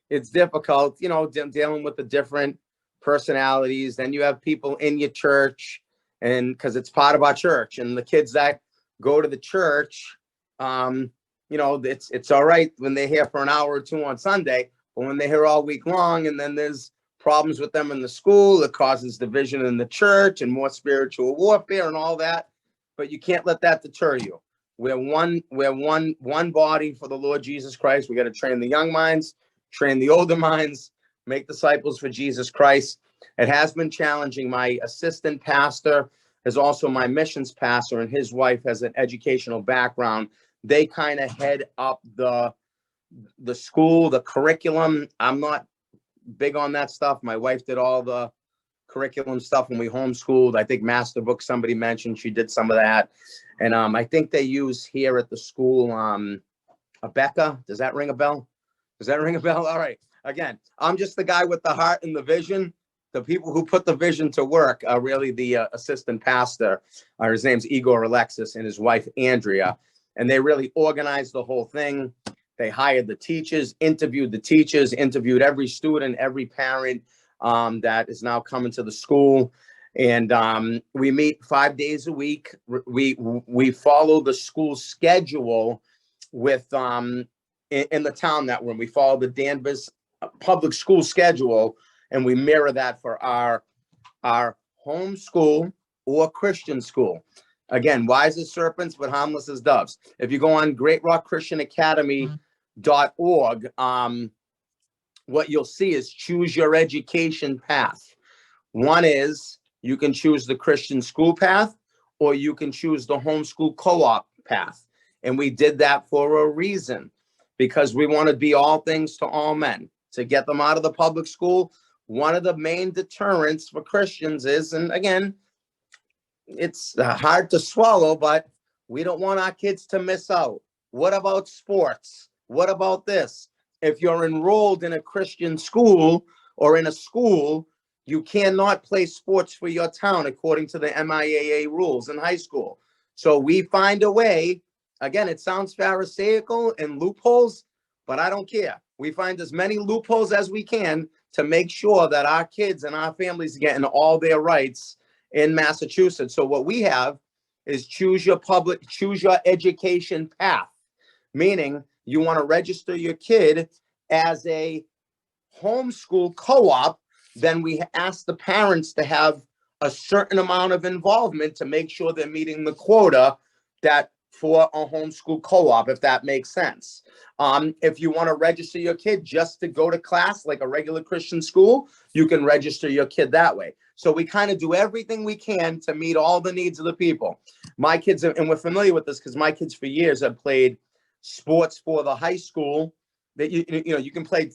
It's difficult, dealing with the different personalities. Then you have people in your church, and because it's part of our church, and the kids that go to the church, it's all right when they're here for an hour or two on Sunday, but when they're here all week long and then there's problems with them in the school, it causes division in the church and more spiritual warfare and all that. But you can't let that deter you. We're one body for the Lord Jesus Christ. We got to train the young minds, train the older minds, make disciples for Jesus Christ. It has been challenging. My assistant pastor is also my missions pastor, and his wife has an educational background. They kind of head up the school, the curriculum. I'm not big on that stuff. My wife did all the curriculum stuff when we homeschooled. I think Master Book, somebody mentioned she did some of that. And I think they use here at the school, Abeka. Does that ring a bell? Does that ring a bell? All right. Again, I'm just the guy with the heart and the vision. The people who put the vision to work are really the assistant pastor. His name's Igor Alexis and his wife, Andrea. And they really organized the whole thing. They hired the teachers, interviewed the teachers, interviewed every student, every parent that is now coming to the school. And we meet 5 days a week. We follow the school schedule with in the town that we're in. We follow the Danvers public school schedule, and we mirror that for our home school or Christian school. Again, wise as serpents, but harmless as doves. If you go on GreatRockChristianAcademy.org, what you'll see is choose your education path. One is you can choose the Christian school path, or you can choose the homeschool co-op path. And we did that for a reason, because we want to be all things to all men, to get them out of the public school. One of the main deterrents for Christians is, and again, it's hard to swallow, but we don't want our kids to miss out. What about sports? What about this? If you're enrolled in a Christian school or in a school, you cannot play sports for your town according to the MIAA rules in high school. So we find a way. Again, it sounds pharisaical and loopholes, but I don't care. We find as many loopholes as we can to make sure that our kids and our families are getting all their rights in Massachusetts. So what we have is choose your education path, meaning you want to register your kid as a homeschool co-op. Then we ask the parents to have a certain amount of involvement to make sure they're meeting the quota that for a homeschool co-op, if that makes sense. If you want to register your kid just to go to class like a regular Christian school, you can register your kid that way. So we kind of do everything we can to meet all the needs of the people. My kids, and we're familiar with this because my kids for years have played sports for the high school. That you can play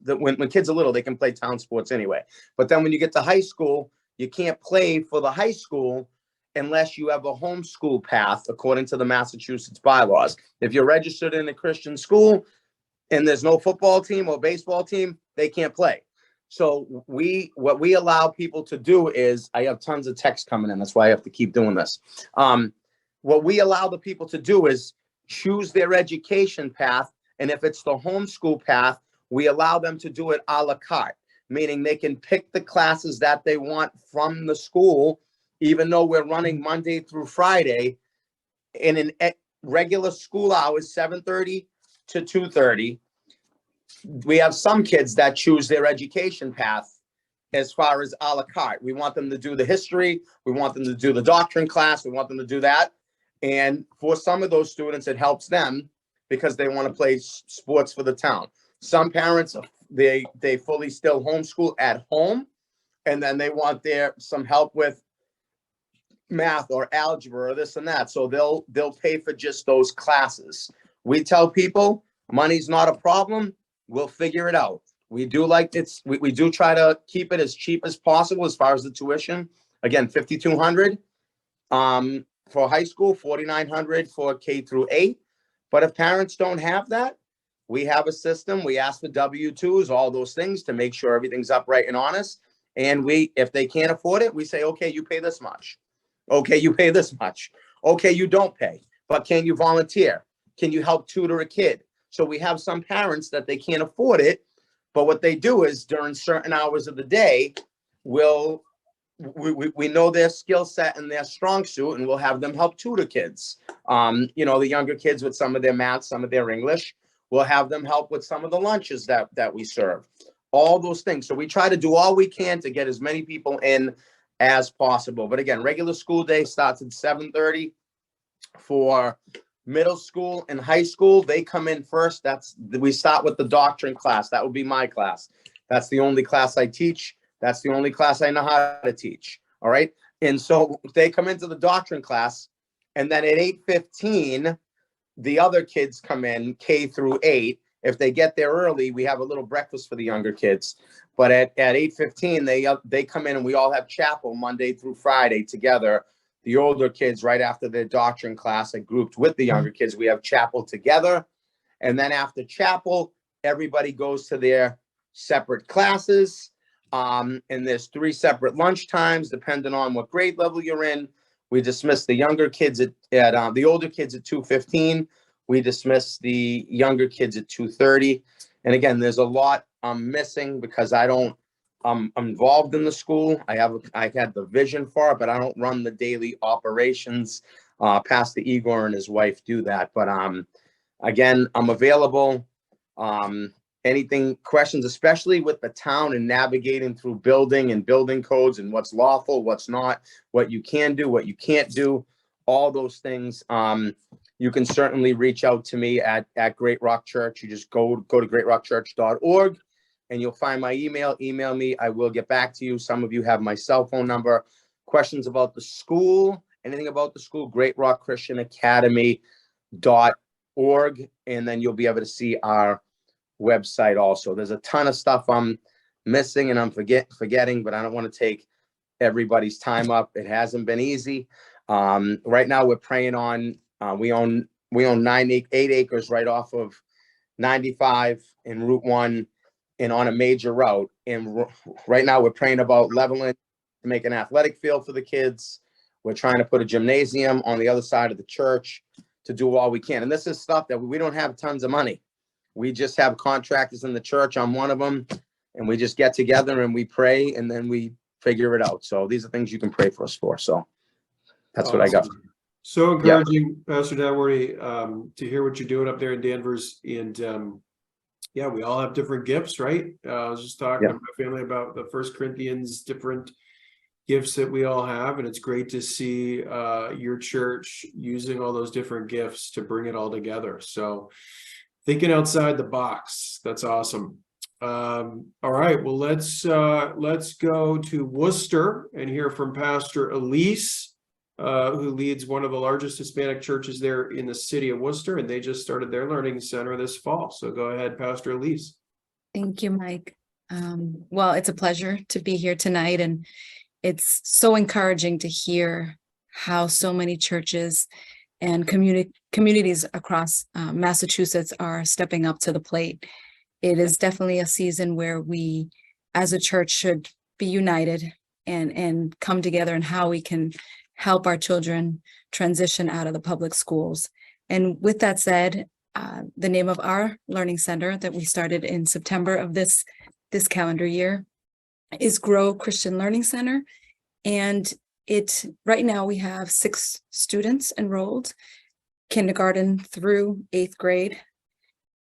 when kids are little, they can play town sports anyway. But then when you get to high school, you can't play for the high school unless you have a homeschool path according to the Massachusetts bylaws. If you're registered in a Christian school and there's no football team or baseball team, they can't play. So what we allow people to do is, I have tons of text coming in. That's why I have to keep doing this. What we allow the people to do is choose their education path. And if it's the homeschool path, we allow them to do it a la carte, meaning they can pick the classes that they want from the school, even though we're running Monday through Friday in regular school hours, 7:30 to 2:30. We have some kids that choose their education path as far as a la carte. We want them to do the history. We want them to do the doctrine class. We want them to do that. And for some of those students, it helps them because they want to play sports for the town. Some parents, they fully still homeschool at home, and then they want some help with math or algebra or this and that. So they'll pay for just those classes. We tell people money's not a problem. We'll figure it out. We do we do try to keep it as cheap as possible as far as the tuition. Again, $5,200 for high school, $4,900 for K through 8. But if parents don't have that, we have a system. We ask for W-2s, all those things to make sure everything's upright and honest. And if they can't afford it, we say, okay, you pay this much. Okay, you pay this much. Okay, you don't pay, but can you volunteer? Can you help tutor a kid? So we have some parents that they can't afford it, but what they do is during certain hours of the day, we know their skill set and their strong suit, and we'll have them help tutor kids. The younger kids with some of their math, some of their English. We'll have them help with some of the lunches that we serve, all those things. So we try to do all we can to get as many people in as possible. But again, regular school day starts at 7:30. For middle school and high school, they come in first. We start with the doctrine class. That would be my class. That's the only class I teach. That's the only class I know how to teach. All right. And so they come into the doctrine class, and then at 8:15, the other kids come in, K through 8. If they get there early, we have a little breakfast for the younger kids. But at 8:15, they come in and we all have chapel Monday through Friday together. The older kids, right after their doctrine class, are grouped with the younger kids. We have chapel together. And then after chapel, everybody goes to their separate classes. And there's 3 separate lunch times, depending on what grade level you're in. We dismiss the younger kids at the older kids at 2:15. We dismiss the younger kids at 2:30. And again, there's a lot I'm missing because I'm involved in the school. I had the vision for it, but I don't run the daily operations. Pastor Igor and his wife do that. But again, I'm available. Anything, questions, especially with the town and navigating through building and building codes and what's lawful, what's not, what you can do, what you can't do, all those things. You can certainly reach out to me at Great Rock Church. You just go to greatrockchurch.org and you'll find my email. Email me. I will get back to you. Some of you have my cell phone number. Questions about the school, anything about the school, Great Rock Christian Academy.org. And then you'll be able to see our website also. There's a ton of stuff I'm missing and I'm forgetting, but I don't want to take everybody's time up. It hasn't been easy. Right now we're praying on, we own 8 acres right off of 95 and Route 1 and on a major route. And right now we're praying about leveling to make an athletic field for the kids. We're trying to put a gymnasium on the other side of the church to do all we can. And this is stuff that we don't have tons of money. We just have contractors in the church. I'm one of them. And we just get together and we pray and then we figure it out. So these are things you can pray for us for. So that's what I got.
So encouraging, Pastor Daugherty, to hear what you're doing up there in Danvers. And yeah, we all have different gifts, right? I was just talking to my family about the 1 Corinthians, different gifts that we all have. And it's great to see your church using all those different gifts to bring it all together. So thinking outside the box, that's awesome. All right, well, let's go to Worcester and hear from Pastor Elise, who leads one of the largest Hispanic churches there in the city of Worcester, and they just started their learning center this fall. So go ahead, Pastor Elise.
Thank you, Mike. Well, it's a pleasure to be here tonight, and it's so encouraging to hear how so many churches and communities across Massachusetts are stepping up to the plate. It is definitely a season where we, as a church, should be united and come together in how we can help our children transition out of the public schools. And with that said, the name of our learning center that we started in September of this calendar year is Grow Christian Learning Center. And right now we have 6 students enrolled, kindergarten through 8th grade.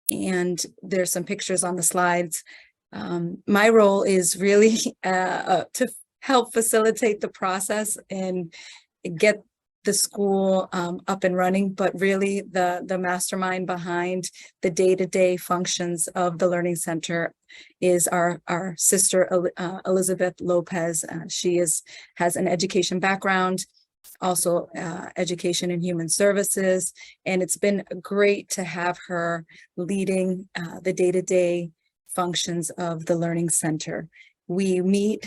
And there's some pictures on the slides. My role is really to help facilitate the process and get the school up and running, but really the mastermind behind the day-to-day functions of the Learning Center is our sister Elizabeth Lopez. She has an education background, also education in human services, and it's been great to have her leading the day-to-day functions of the Learning Center. We meet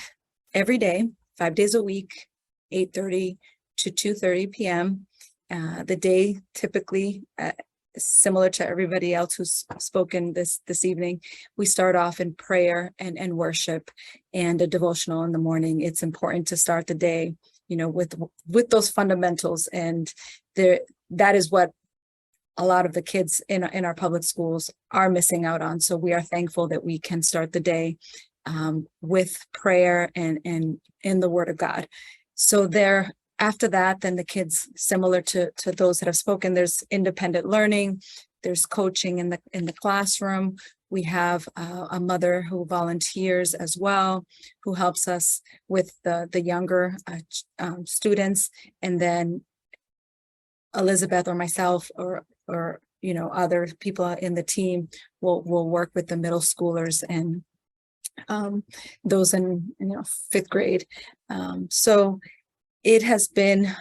every day, 5 days a week, 8:30 to 2:30 p.m. The day typically, similar to everybody else who's spoken this evening, we start off in prayer and worship and a devotional in the morning. It's important to start the day, with those fundamentals, and that is what a lot of the kids in our public schools are missing out on. So we are thankful that we can start the day with prayer and in the Word of God. So after that, then the kids, similar to those that have spoken, there's independent learning. there's coaching in the classroom. We have a mother who volunteers as well, who helps us with the younger students, and then Elizabeth or myself or other people in the team will work with the middle schoolers and those in fifth grade. So it has been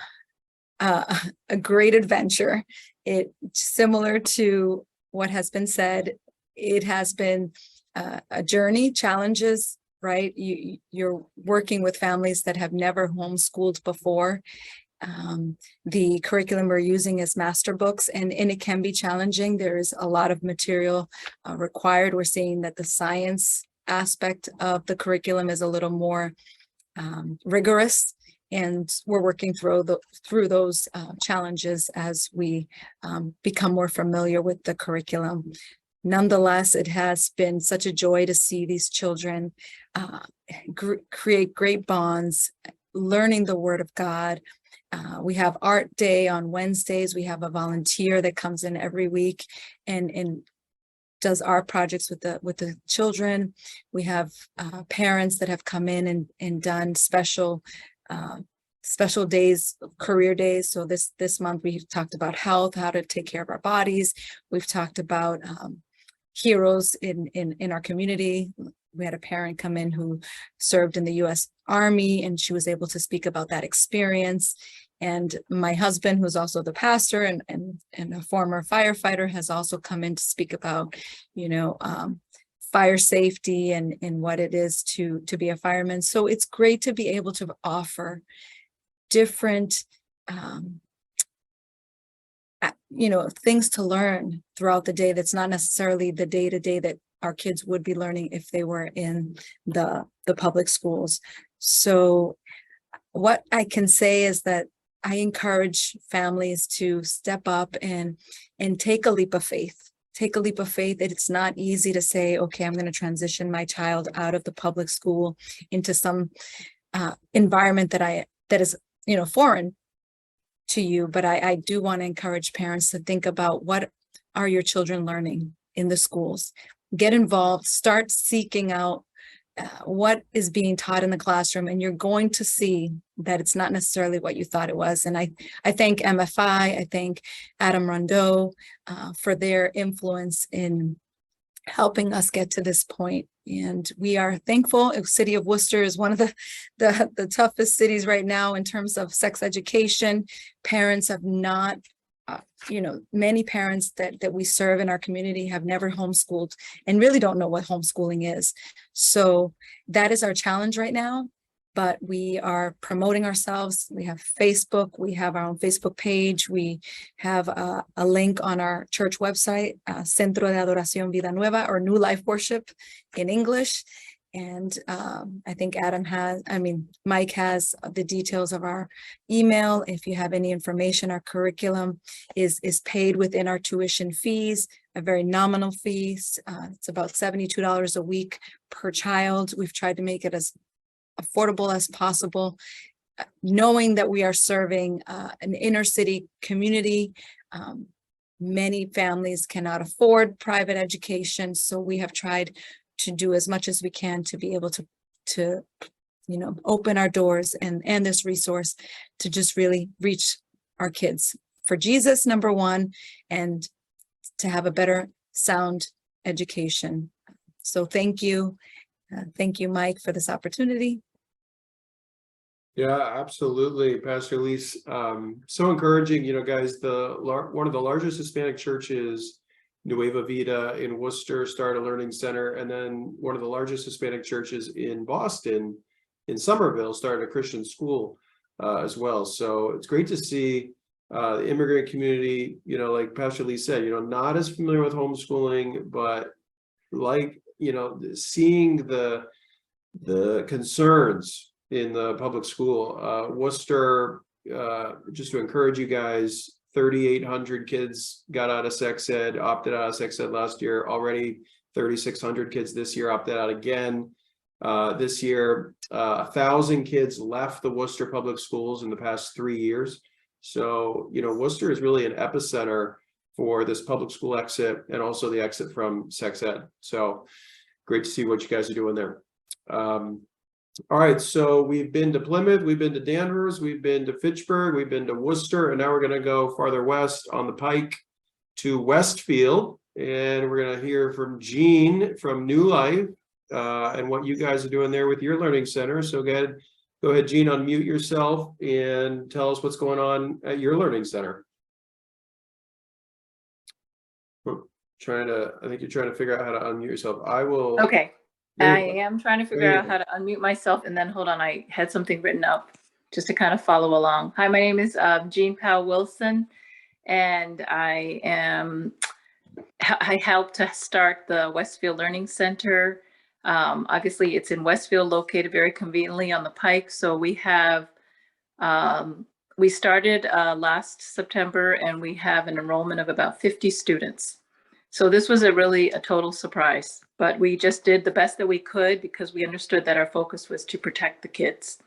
a great adventure. It similar to what has been said. It has been a journey, challenges, right? You're working with families that have never homeschooled before. The curriculum we're using is master books, and it can be challenging. There is a lot of material required. We're seeing that the science aspect of the curriculum is a little more rigorous, and we're working through those challenges as we become more familiar with the curriculum. Nonetheless, it has been such a joy to see these children create great bonds, learning the Word of God. We have art day on Wednesdays. We have a volunteer that comes in every week and does art projects with the children. We have parents that have come in and done special days, career days. So this month we've talked about health, how to take care of our bodies. We've talked about heroes in our community. We had a parent come in who served in the U.S. Army, and she was able to speak about that experience. And my husband, who's also the pastor and a former firefighter, has also come in to speak about, fire safety and what it is to be a fireman. So it's great to be able to offer different things to learn throughout the day that's not necessarily the day-to-day that our kids would be learning if they were in the public schools. So what I can say is that I encourage families to step up and take a leap of faith. Take a leap of faith. It's not easy to say, okay, I'm going to transition my child out of the public school into some environment that is foreign to you. But I do want to encourage parents to think about, what are your children learning in the schools? Get involved, start seeking out what is being taught in the classroom, and you're going to see that it's not necessarily what you thought it was. And I thank MFI, I thank Adam Rondeau for their influence in helping us get to this point. And we are thankful. The city of Worcester is one of the toughest cities right now in terms of sex education. Parents have not, many parents that we serve in our community have never homeschooled and really don't know what homeschooling is. So that is our challenge right now. But we are promoting ourselves. We have Facebook. We have our own Facebook page. We have a link on our church website, Centro de Adoración Vida Nueva, or New Life Worship in English. And I think Mike has the details of our email. If you have any information, our curriculum is paid within our tuition fees, a very nominal fees. It's about $72 a week per child. We've tried to make it as affordable as possible, knowing that we are serving an inner city community. Many families cannot afford private education, so we have tried to do as much as we can to be able to open our doors and this resource to just really reach our kids for Jesus, number one, and to have a better sound education. So thank you. Thank you, Mike, for this opportunity.
Yeah, absolutely, Pastor Elise. So encouraging, guys. One of the largest Hispanic churches, Nueva Vida in Worcester, started a learning center, and then one of the largest Hispanic churches in Boston, in Somerville, started a Christian school as well. So it's great to see the immigrant community, like Pastor Elise said, not as familiar with homeschooling, but seeing the concerns in the public school. Worcester, just to encourage you guys, 3,800 kids got out of sex ed, opted out of sex ed last year. Already 3,600 kids this year opted out again. This year, 1,000 kids left the Worcester public schools in the past 3 years. So, Worcester is really an epicenter for this public school exit and also the exit from sex ed. So great to see what you guys are doing there. All right, so we've been to Plymouth, we've been to Danvers, we've been to Fitchburg, we've been to Worcester, and now we're going to go farther west on the Pike to Westfield, and we're going to hear from Jean from New Life and what you guys are doing there with your learning center. So go ahead, Jean, unmute yourself and tell us what's going on at your learning center. I think you're trying to figure out how to unmute yourself. I will.
Okay.
There
I
you go.
am trying to figure
There you
out
go.
how to unmute myself, and then hold on, I had something written up just to kind of follow along. Hi, my name is Jean Powell Wilson, and I helped to start the Westfield Learning Center. Obviously, it's in Westfield, located very conveniently on the Pike. So we have, we started last September, and we have an enrollment of about 50 students. So this was a total surprise, but we just did the best that we could because we understood that our focus was to protect the kids.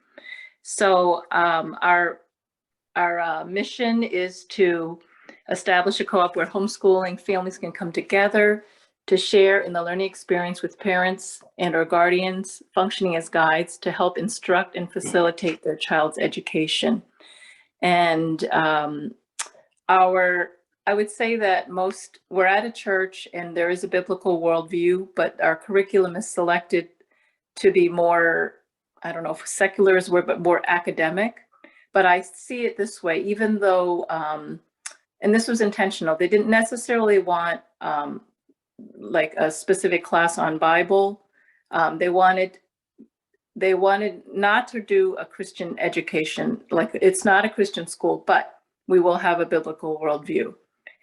So our mission is to establish a co-op where homeschooling families can come together to share in the learning experience with parents and or guardians functioning as guides to help instruct and facilitate their child's education. And I would say that we're at a church and there is a biblical worldview, but our curriculum is selected to be more, I don't know if secular is the word, but more academic. But I see it this way, even though, and this was intentional, they didn't necessarily want like a specific class on Bible. They wanted not to do a Christian education, like it's not a Christian school, but we will have a biblical worldview.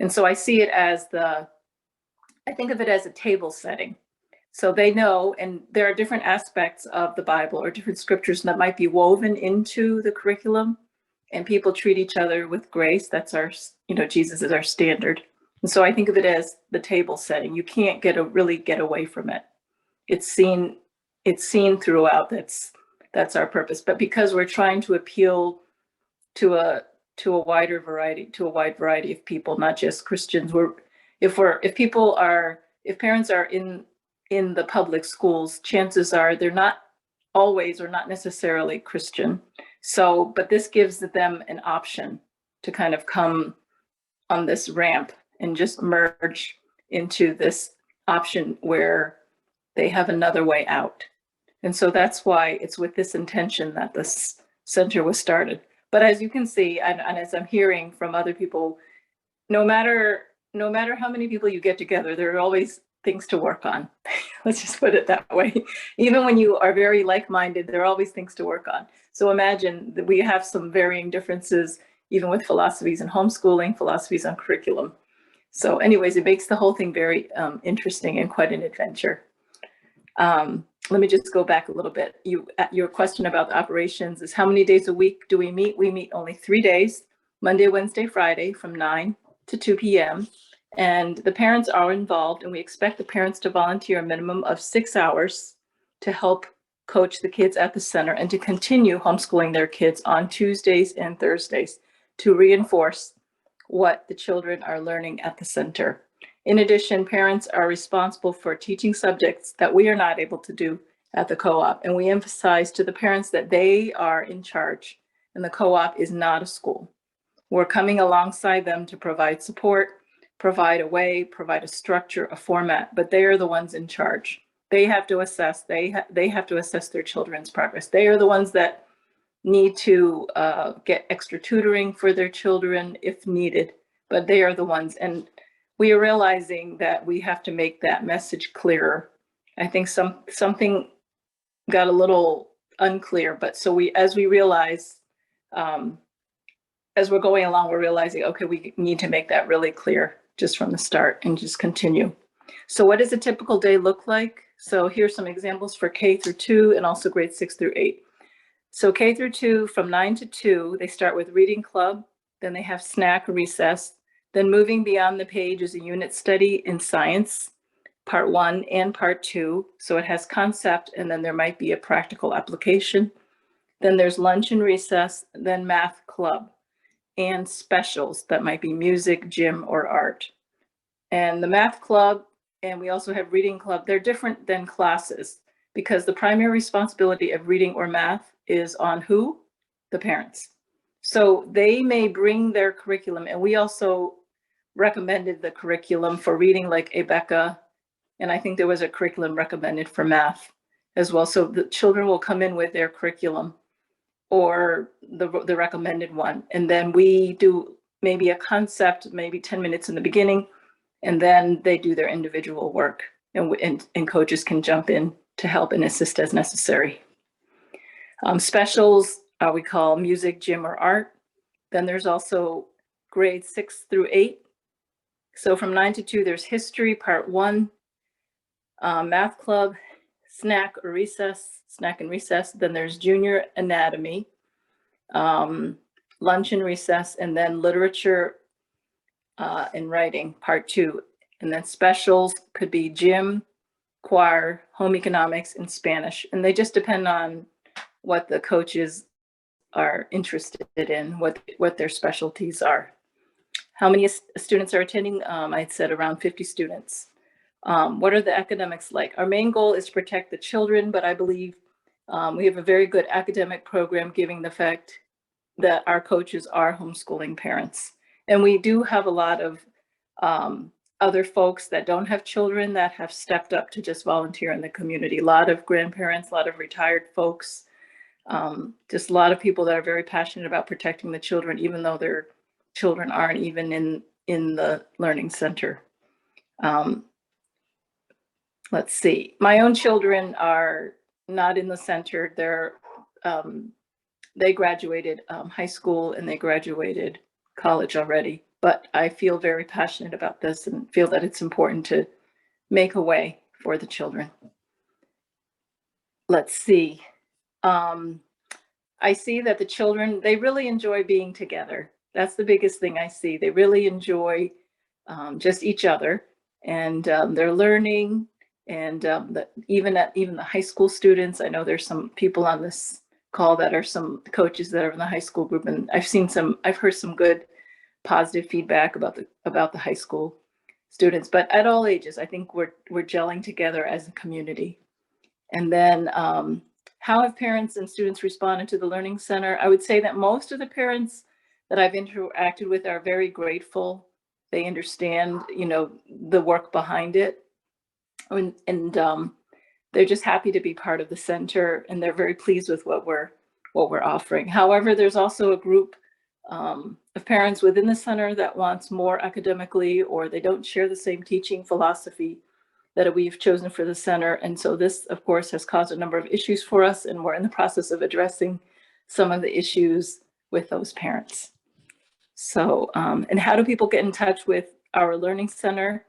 And so I see it as I think of it as a table setting. So they know, and there are different aspects of the Bible or different scriptures that might be woven into the curriculum, and people treat each other with grace. That's our, Jesus is our standard. And so I think of it as the table setting. You can't really get away from it. It's seen throughout. That's our purpose. But because we're trying to appeal to a wide variety of people, not just Christians. If parents are in the public schools, chances are they're not always or not necessarily Christian. So, but this gives them an option to kind of come on this ramp and just merge into this option where they have another way out. And so that's why it's with this intention that this center was started. But as you can see, and as I'm hearing from other people, no matter how many people you get together, there are always things to work on. Let's just put it that way. Even when you are very like-minded, there are always things to work on. So imagine that we have some varying differences, even with philosophies in homeschooling, philosophies on curriculum. So anyways, it makes the whole thing very interesting and quite an adventure. Let me just go back a little bit. Your question about the operations is how many days a week do we meet? We meet only 3 days, Monday, Wednesday, Friday from 9 to 2 p.m. And the parents are involved, and we expect the parents to volunteer a minimum of 6 hours to help coach the kids at the center and to continue homeschooling their kids on Tuesdays and Thursdays to reinforce what the children are learning at the center. In addition, parents are responsible for teaching subjects that we are not able to do at the co-op. And we emphasize to the parents that they are in charge and the co-op is not a school. We're coming alongside them to provide support, provide a way, provide a structure, a format, but they are the ones in charge. They have to assess, they have to assess their children's progress. They are the ones that need to get extra tutoring for their children if needed, but they are the ones. And we are realizing that we have to make that message clearer. I think something got a little unclear, but so as we realize, as we're going along, we're realizing, okay, we need to make that really clear just from the start and just continue. So what does a typical day look like? So here's some examples for K through 2 and also grades 6 through 8. So K through 2 from 9 to 2, they start with reading club, then they have snack recess. Then moving beyond the page is a unit study in science, part 1 and part 2. So it has concept, and then there might be a practical application. Then there's lunch and recess, then math club, and specials that might be music, gym, or art. And the math club, and we also have reading club, they're different than classes because the primary responsibility of reading or math is on who? The parents. So they may bring their curriculum, and we also recommended the curriculum for reading, like Abeka, and I think there was a curriculum recommended for math as well. So the children will come in with their curriculum or the recommended one, and then we do maybe a concept, maybe 10 minutes in the beginning, and then they do their individual work, and coaches can jump in to help and assist as necessary. Specials we call music, gym, or art. Then there's also grades 6 through 8. So from 9 to 2, there's history, part 1, math club, snack or recess, snack and recess. Then there's junior anatomy, lunch and recess, and then literature and writing, part 2. And then specials could be gym, choir, home economics, and Spanish. And they just depend on what the coaches are interested in, what their specialties are. How many students are attending? I'd said around 50 students. What are the academics like? Our main goal is to protect the children, but I believe we have a very good academic program given the fact that our coaches are homeschooling parents. And we do have a lot of other folks that don't have children that have stepped up to just volunteer in the community. A lot of grandparents, a lot of retired folks, just a lot of people that are very passionate about protecting the children, even though their children aren't even in the learning center. Let's see, my own children are not in the center. They graduated high school and they graduated college already, but I feel very passionate about this and feel that it's important to make a way for the children. Let's see. I see that the children, they really enjoy being together. That's the biggest thing I see. They really enjoy just each other, and they're learning. And even the high school students, I know there's some people on this call that are some coaches that are in the high school group, and I've heard some good positive feedback about the high school students. But at all ages, I think we're gelling together as a community. And then how have parents and students responded to the Learning Center? I would say that most of the parents that I've interacted with are very grateful. They understand, the work behind it. And they're just happy to be part of the center, and they're very pleased with what we're offering. However, there's also a group of parents within the center that wants more academically, or they don't share the same teaching philosophy that we've chosen for the center. And so this, of course, has caused a number of issues for us, and we're in the process of addressing some of the issues with those parents. So, and how do people get in touch with our Learning Center?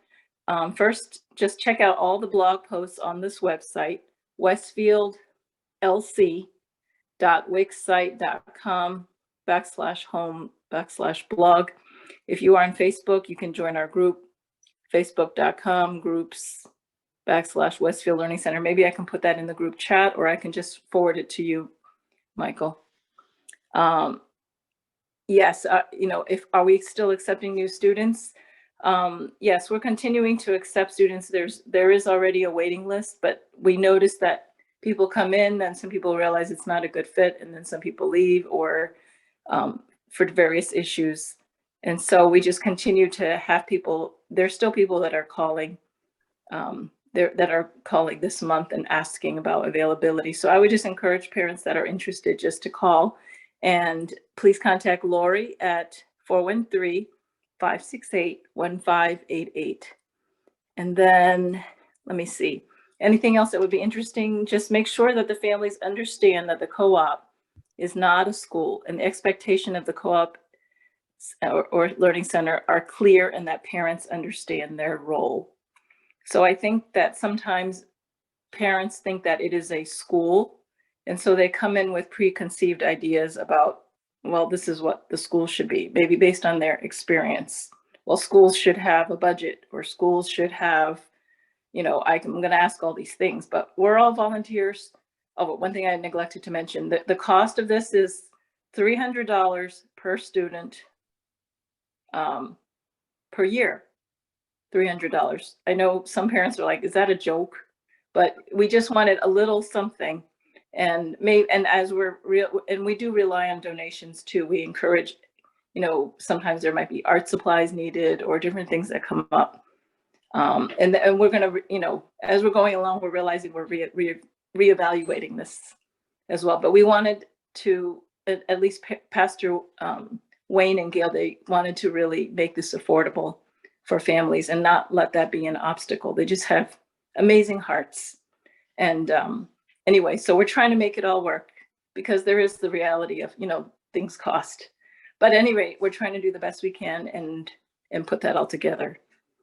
First, just check out all the blog posts on this website, westfieldlc.wixsite.com/home/blog. If you are on Facebook, you can join our group, facebook.com/groups/Westfield Learning Center. Maybe I can put that in the group chat, or I can just forward it to you, Michael. Yes, are we still accepting new students? Yes, we're continuing to accept students. There is already a waiting list, but we noticed that people come in, then some people realize it's not a good fit, and then some people leave, or for various issues. And so we just continue to have people. There's still people that are calling, that are calling this month and asking about availability. So I would just encourage parents that are interested just to call, and please contact Lori at 413-568-1588. And then, let me see, anything else that would be interesting, just make sure that the families understand that the co-op is not a school, and the expectation of the co-op or learning center are clear, and that parents understand their role. So I think that sometimes parents think that it is a school, and so they come in with preconceived ideas about, well, this is what the school should be, maybe based on their experience. Well, schools should have a budget, or schools should have, I'm going to ask all these things, but we're all volunteers. Oh, one thing I neglected to mention, the cost of this is $300 per student per year. $300. I know some parents are like, is that a joke? But we just wanted a little something. And as we're real, and we do rely on donations too. We encourage, sometimes there might be art supplies needed or different things that come up. And we're going to, as we're going along, we're realizing we're reevaluating this as well. But we wanted to, at least Pastor Wayne and Gail, they wanted to really make this affordable for families and not let that be an obstacle. They just have amazing hearts. And anyway, so we're trying to make it all work because there is the reality of, things cost. But at any rate, we're trying to do the best we can and put that all together.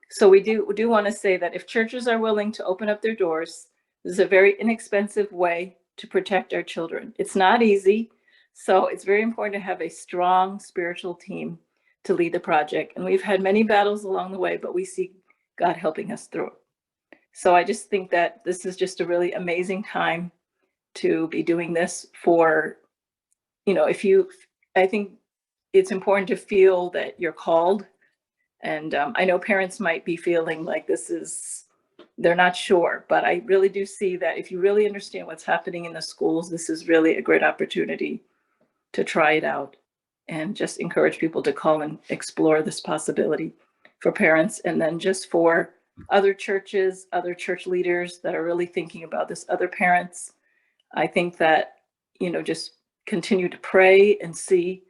So we do want to say that if churches are willing to open up their doors, this is a very inexpensive way to protect our children. It's not easy. So it's very important to have a strong spiritual team to lead the project. And we've had many battles along the way, but we see God helping us through. So I just think that this is just a really amazing time to be doing this for, I think it's important to feel that you're called. And I know parents might be feeling like they're not sure, but I really do see that if you really understand what's happening in the schools, this is really a great opportunity to try it out and just encourage people to call and explore this possibility for parents. And then just for other churches, other church leaders that are really thinking about this, other parents, I think that, just continue to pray and see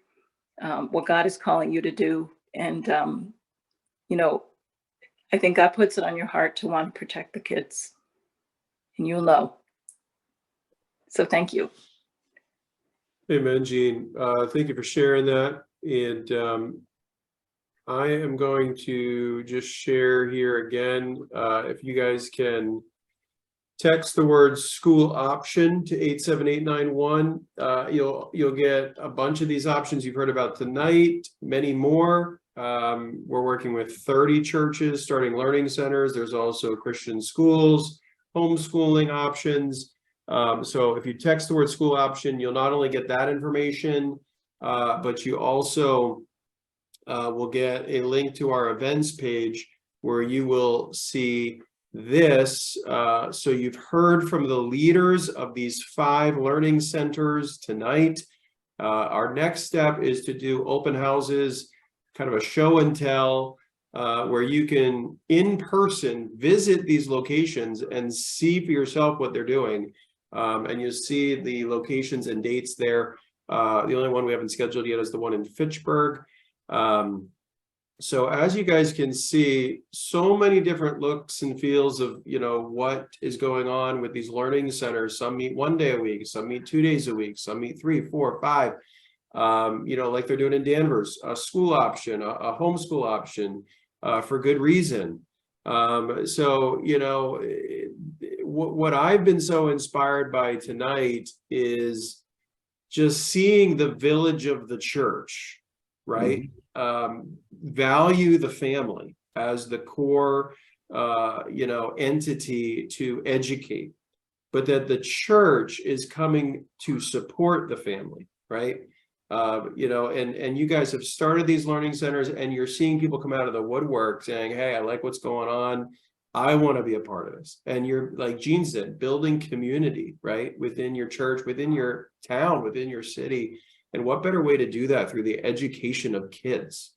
what God is calling you to do. And, I think God puts it on your heart to want to protect the kids, and you'll know. So thank you.
Amen, Jean. Thank you for sharing that. And I am going to just share here again. If you guys can text the word school option to 87891, you'll get a bunch of these options you've heard about tonight, many more. We're working with 30 churches, starting learning centers. There's also Christian schools, homeschooling options. So if you text the word school option, you'll not only get that information, but you also will get a link to our events page where you will see this. So you've heard from the leaders of these 5 learning centers tonight. Our next step is to do open houses, kind of a show and tell, where you can in person visit these locations and see for yourself what they're doing. And you'll see the locations and dates there. The only one we haven't scheduled yet is the one in Fitchburg. So as you guys can see, so many different looks and feels of, what is going on with these learning centers. Some meet 1 day a week, some meet 2 days a week, some meet 3, 4, 5. Like they're doing in Danvers, a school option, a homeschool option, for good reason. So, what I've been so inspired by tonight is just seeing the village of the church, right? Value the family as the core, entity to educate, but that the church is coming to support the family, right? And you guys have started these learning centers and you're seeing people come out of the woodwork saying, hey, I like what's going on. I want to be a part of this. And you're, like Jean said, building community, right? Within your church, within your town, within your city. And what better way to do that through the education of kids?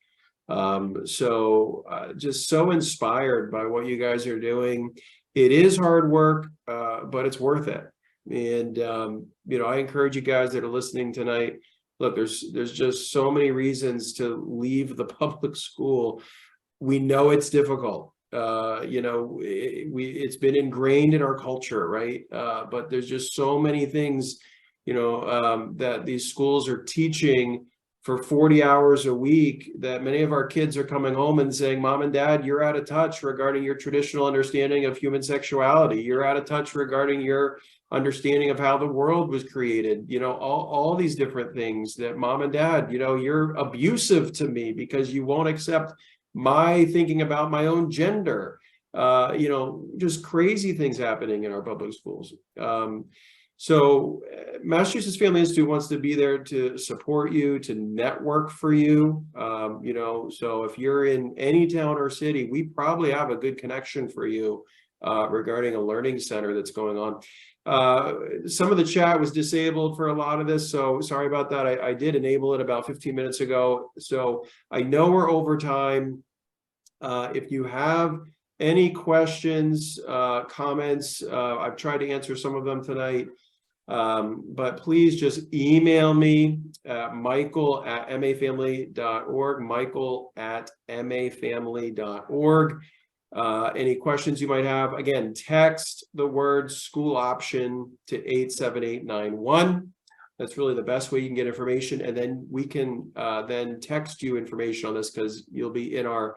Just so inspired by what you guys are doing. It is hard work, but it's worth it. And, I encourage you guys that are listening tonight. Look, there's just so many reasons to leave the public school. We know it's difficult. It's been ingrained in our culture, right? But there's just so many things, that these schools are teaching for 40 hours a week, that many of our kids are coming home and saying, Mom and Dad, you're out of touch regarding your traditional understanding of human sexuality. You're out of touch regarding your understanding of how the world was created. All these different things that Mom and Dad, you're abusive to me because you won't accept my thinking about my own gender. Just crazy things happening in our public schools. So Massachusetts Family Institute wants to be there to support you, to network for you. You know, so if you're in any town or city, we probably have a good connection for you regarding a learning center that's going on. Some of the chat was disabled for a lot of this, so sorry about that. I did enable it about 15 minutes ago. So I know we're over time. If you have any questions, comments, I've tried to answer some of them tonight. But please just email me at michael@mafamily.org, michael@mafamily.org. Any questions you might have, again, text the word school option to 87891. That's really the best way you can get information. And then we can then text you information on this, because you'll be in our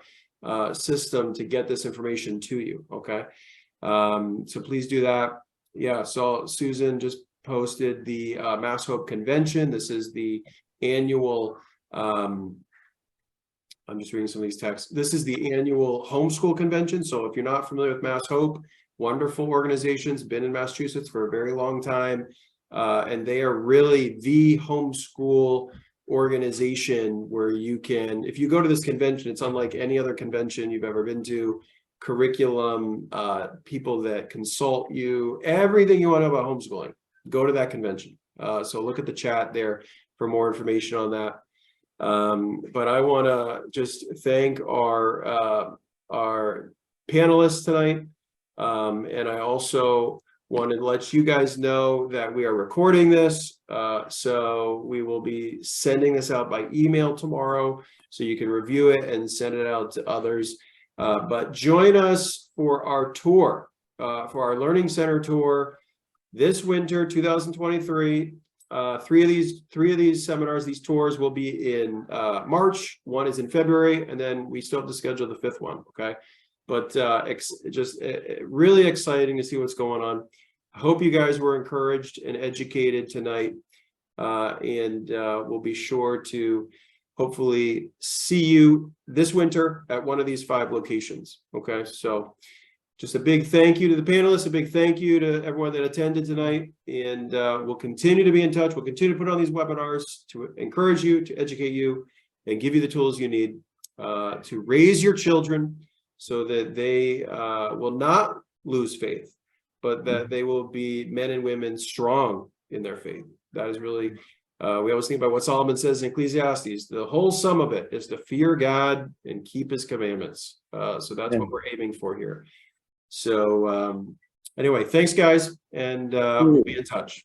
system to get this information to you. Okay. So please do that. Yeah. So Susan just posted the Mass Hope Convention. This is the annual, I'm just reading some of these texts. This is the annual homeschool convention. So if you're not familiar with Mass Hope, wonderful organizations, been in Massachusetts for a very long time. And they are really the homeschool organization where you can, if you go to this convention, it's unlike any other convention you've ever been to. Curriculum, people that consult you, everything you want to know about homeschooling, go to that convention. So look at the chat there for more information on that. But I want to just thank our panelists tonight. And I also wanted to let you guys know that we are recording this. So we will be sending this out by email tomorrow, so you can review it and send it out to others. But join us for our tour, for our Learning Center tour this winter, 2023. Three of these seminars, these tours will be in March. One is in February, and then we still have to schedule the 5th one. Okay, but really exciting to see what's going on. I hope you guys were encouraged and educated tonight, and we'll be sure to hopefully see you this winter at one of these 5 locations. Okay, so just a big thank you to the panelists, a big thank you to everyone that attended tonight, and we'll continue to be in touch. We'll continue to put on these webinars to encourage you, to educate you, and give you the tools you need to raise your children so that they will not lose faith, but that they will be men and women strong in their faith. That is really, we always think about what Solomon says in Ecclesiastes. The whole sum of it is to fear God and keep his commandments. So that's what we're aiming for here. So anyway, thanks guys, and we'll be in touch.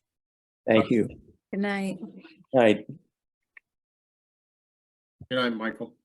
Thank you.
Good night.
Night.
Good night, Michael.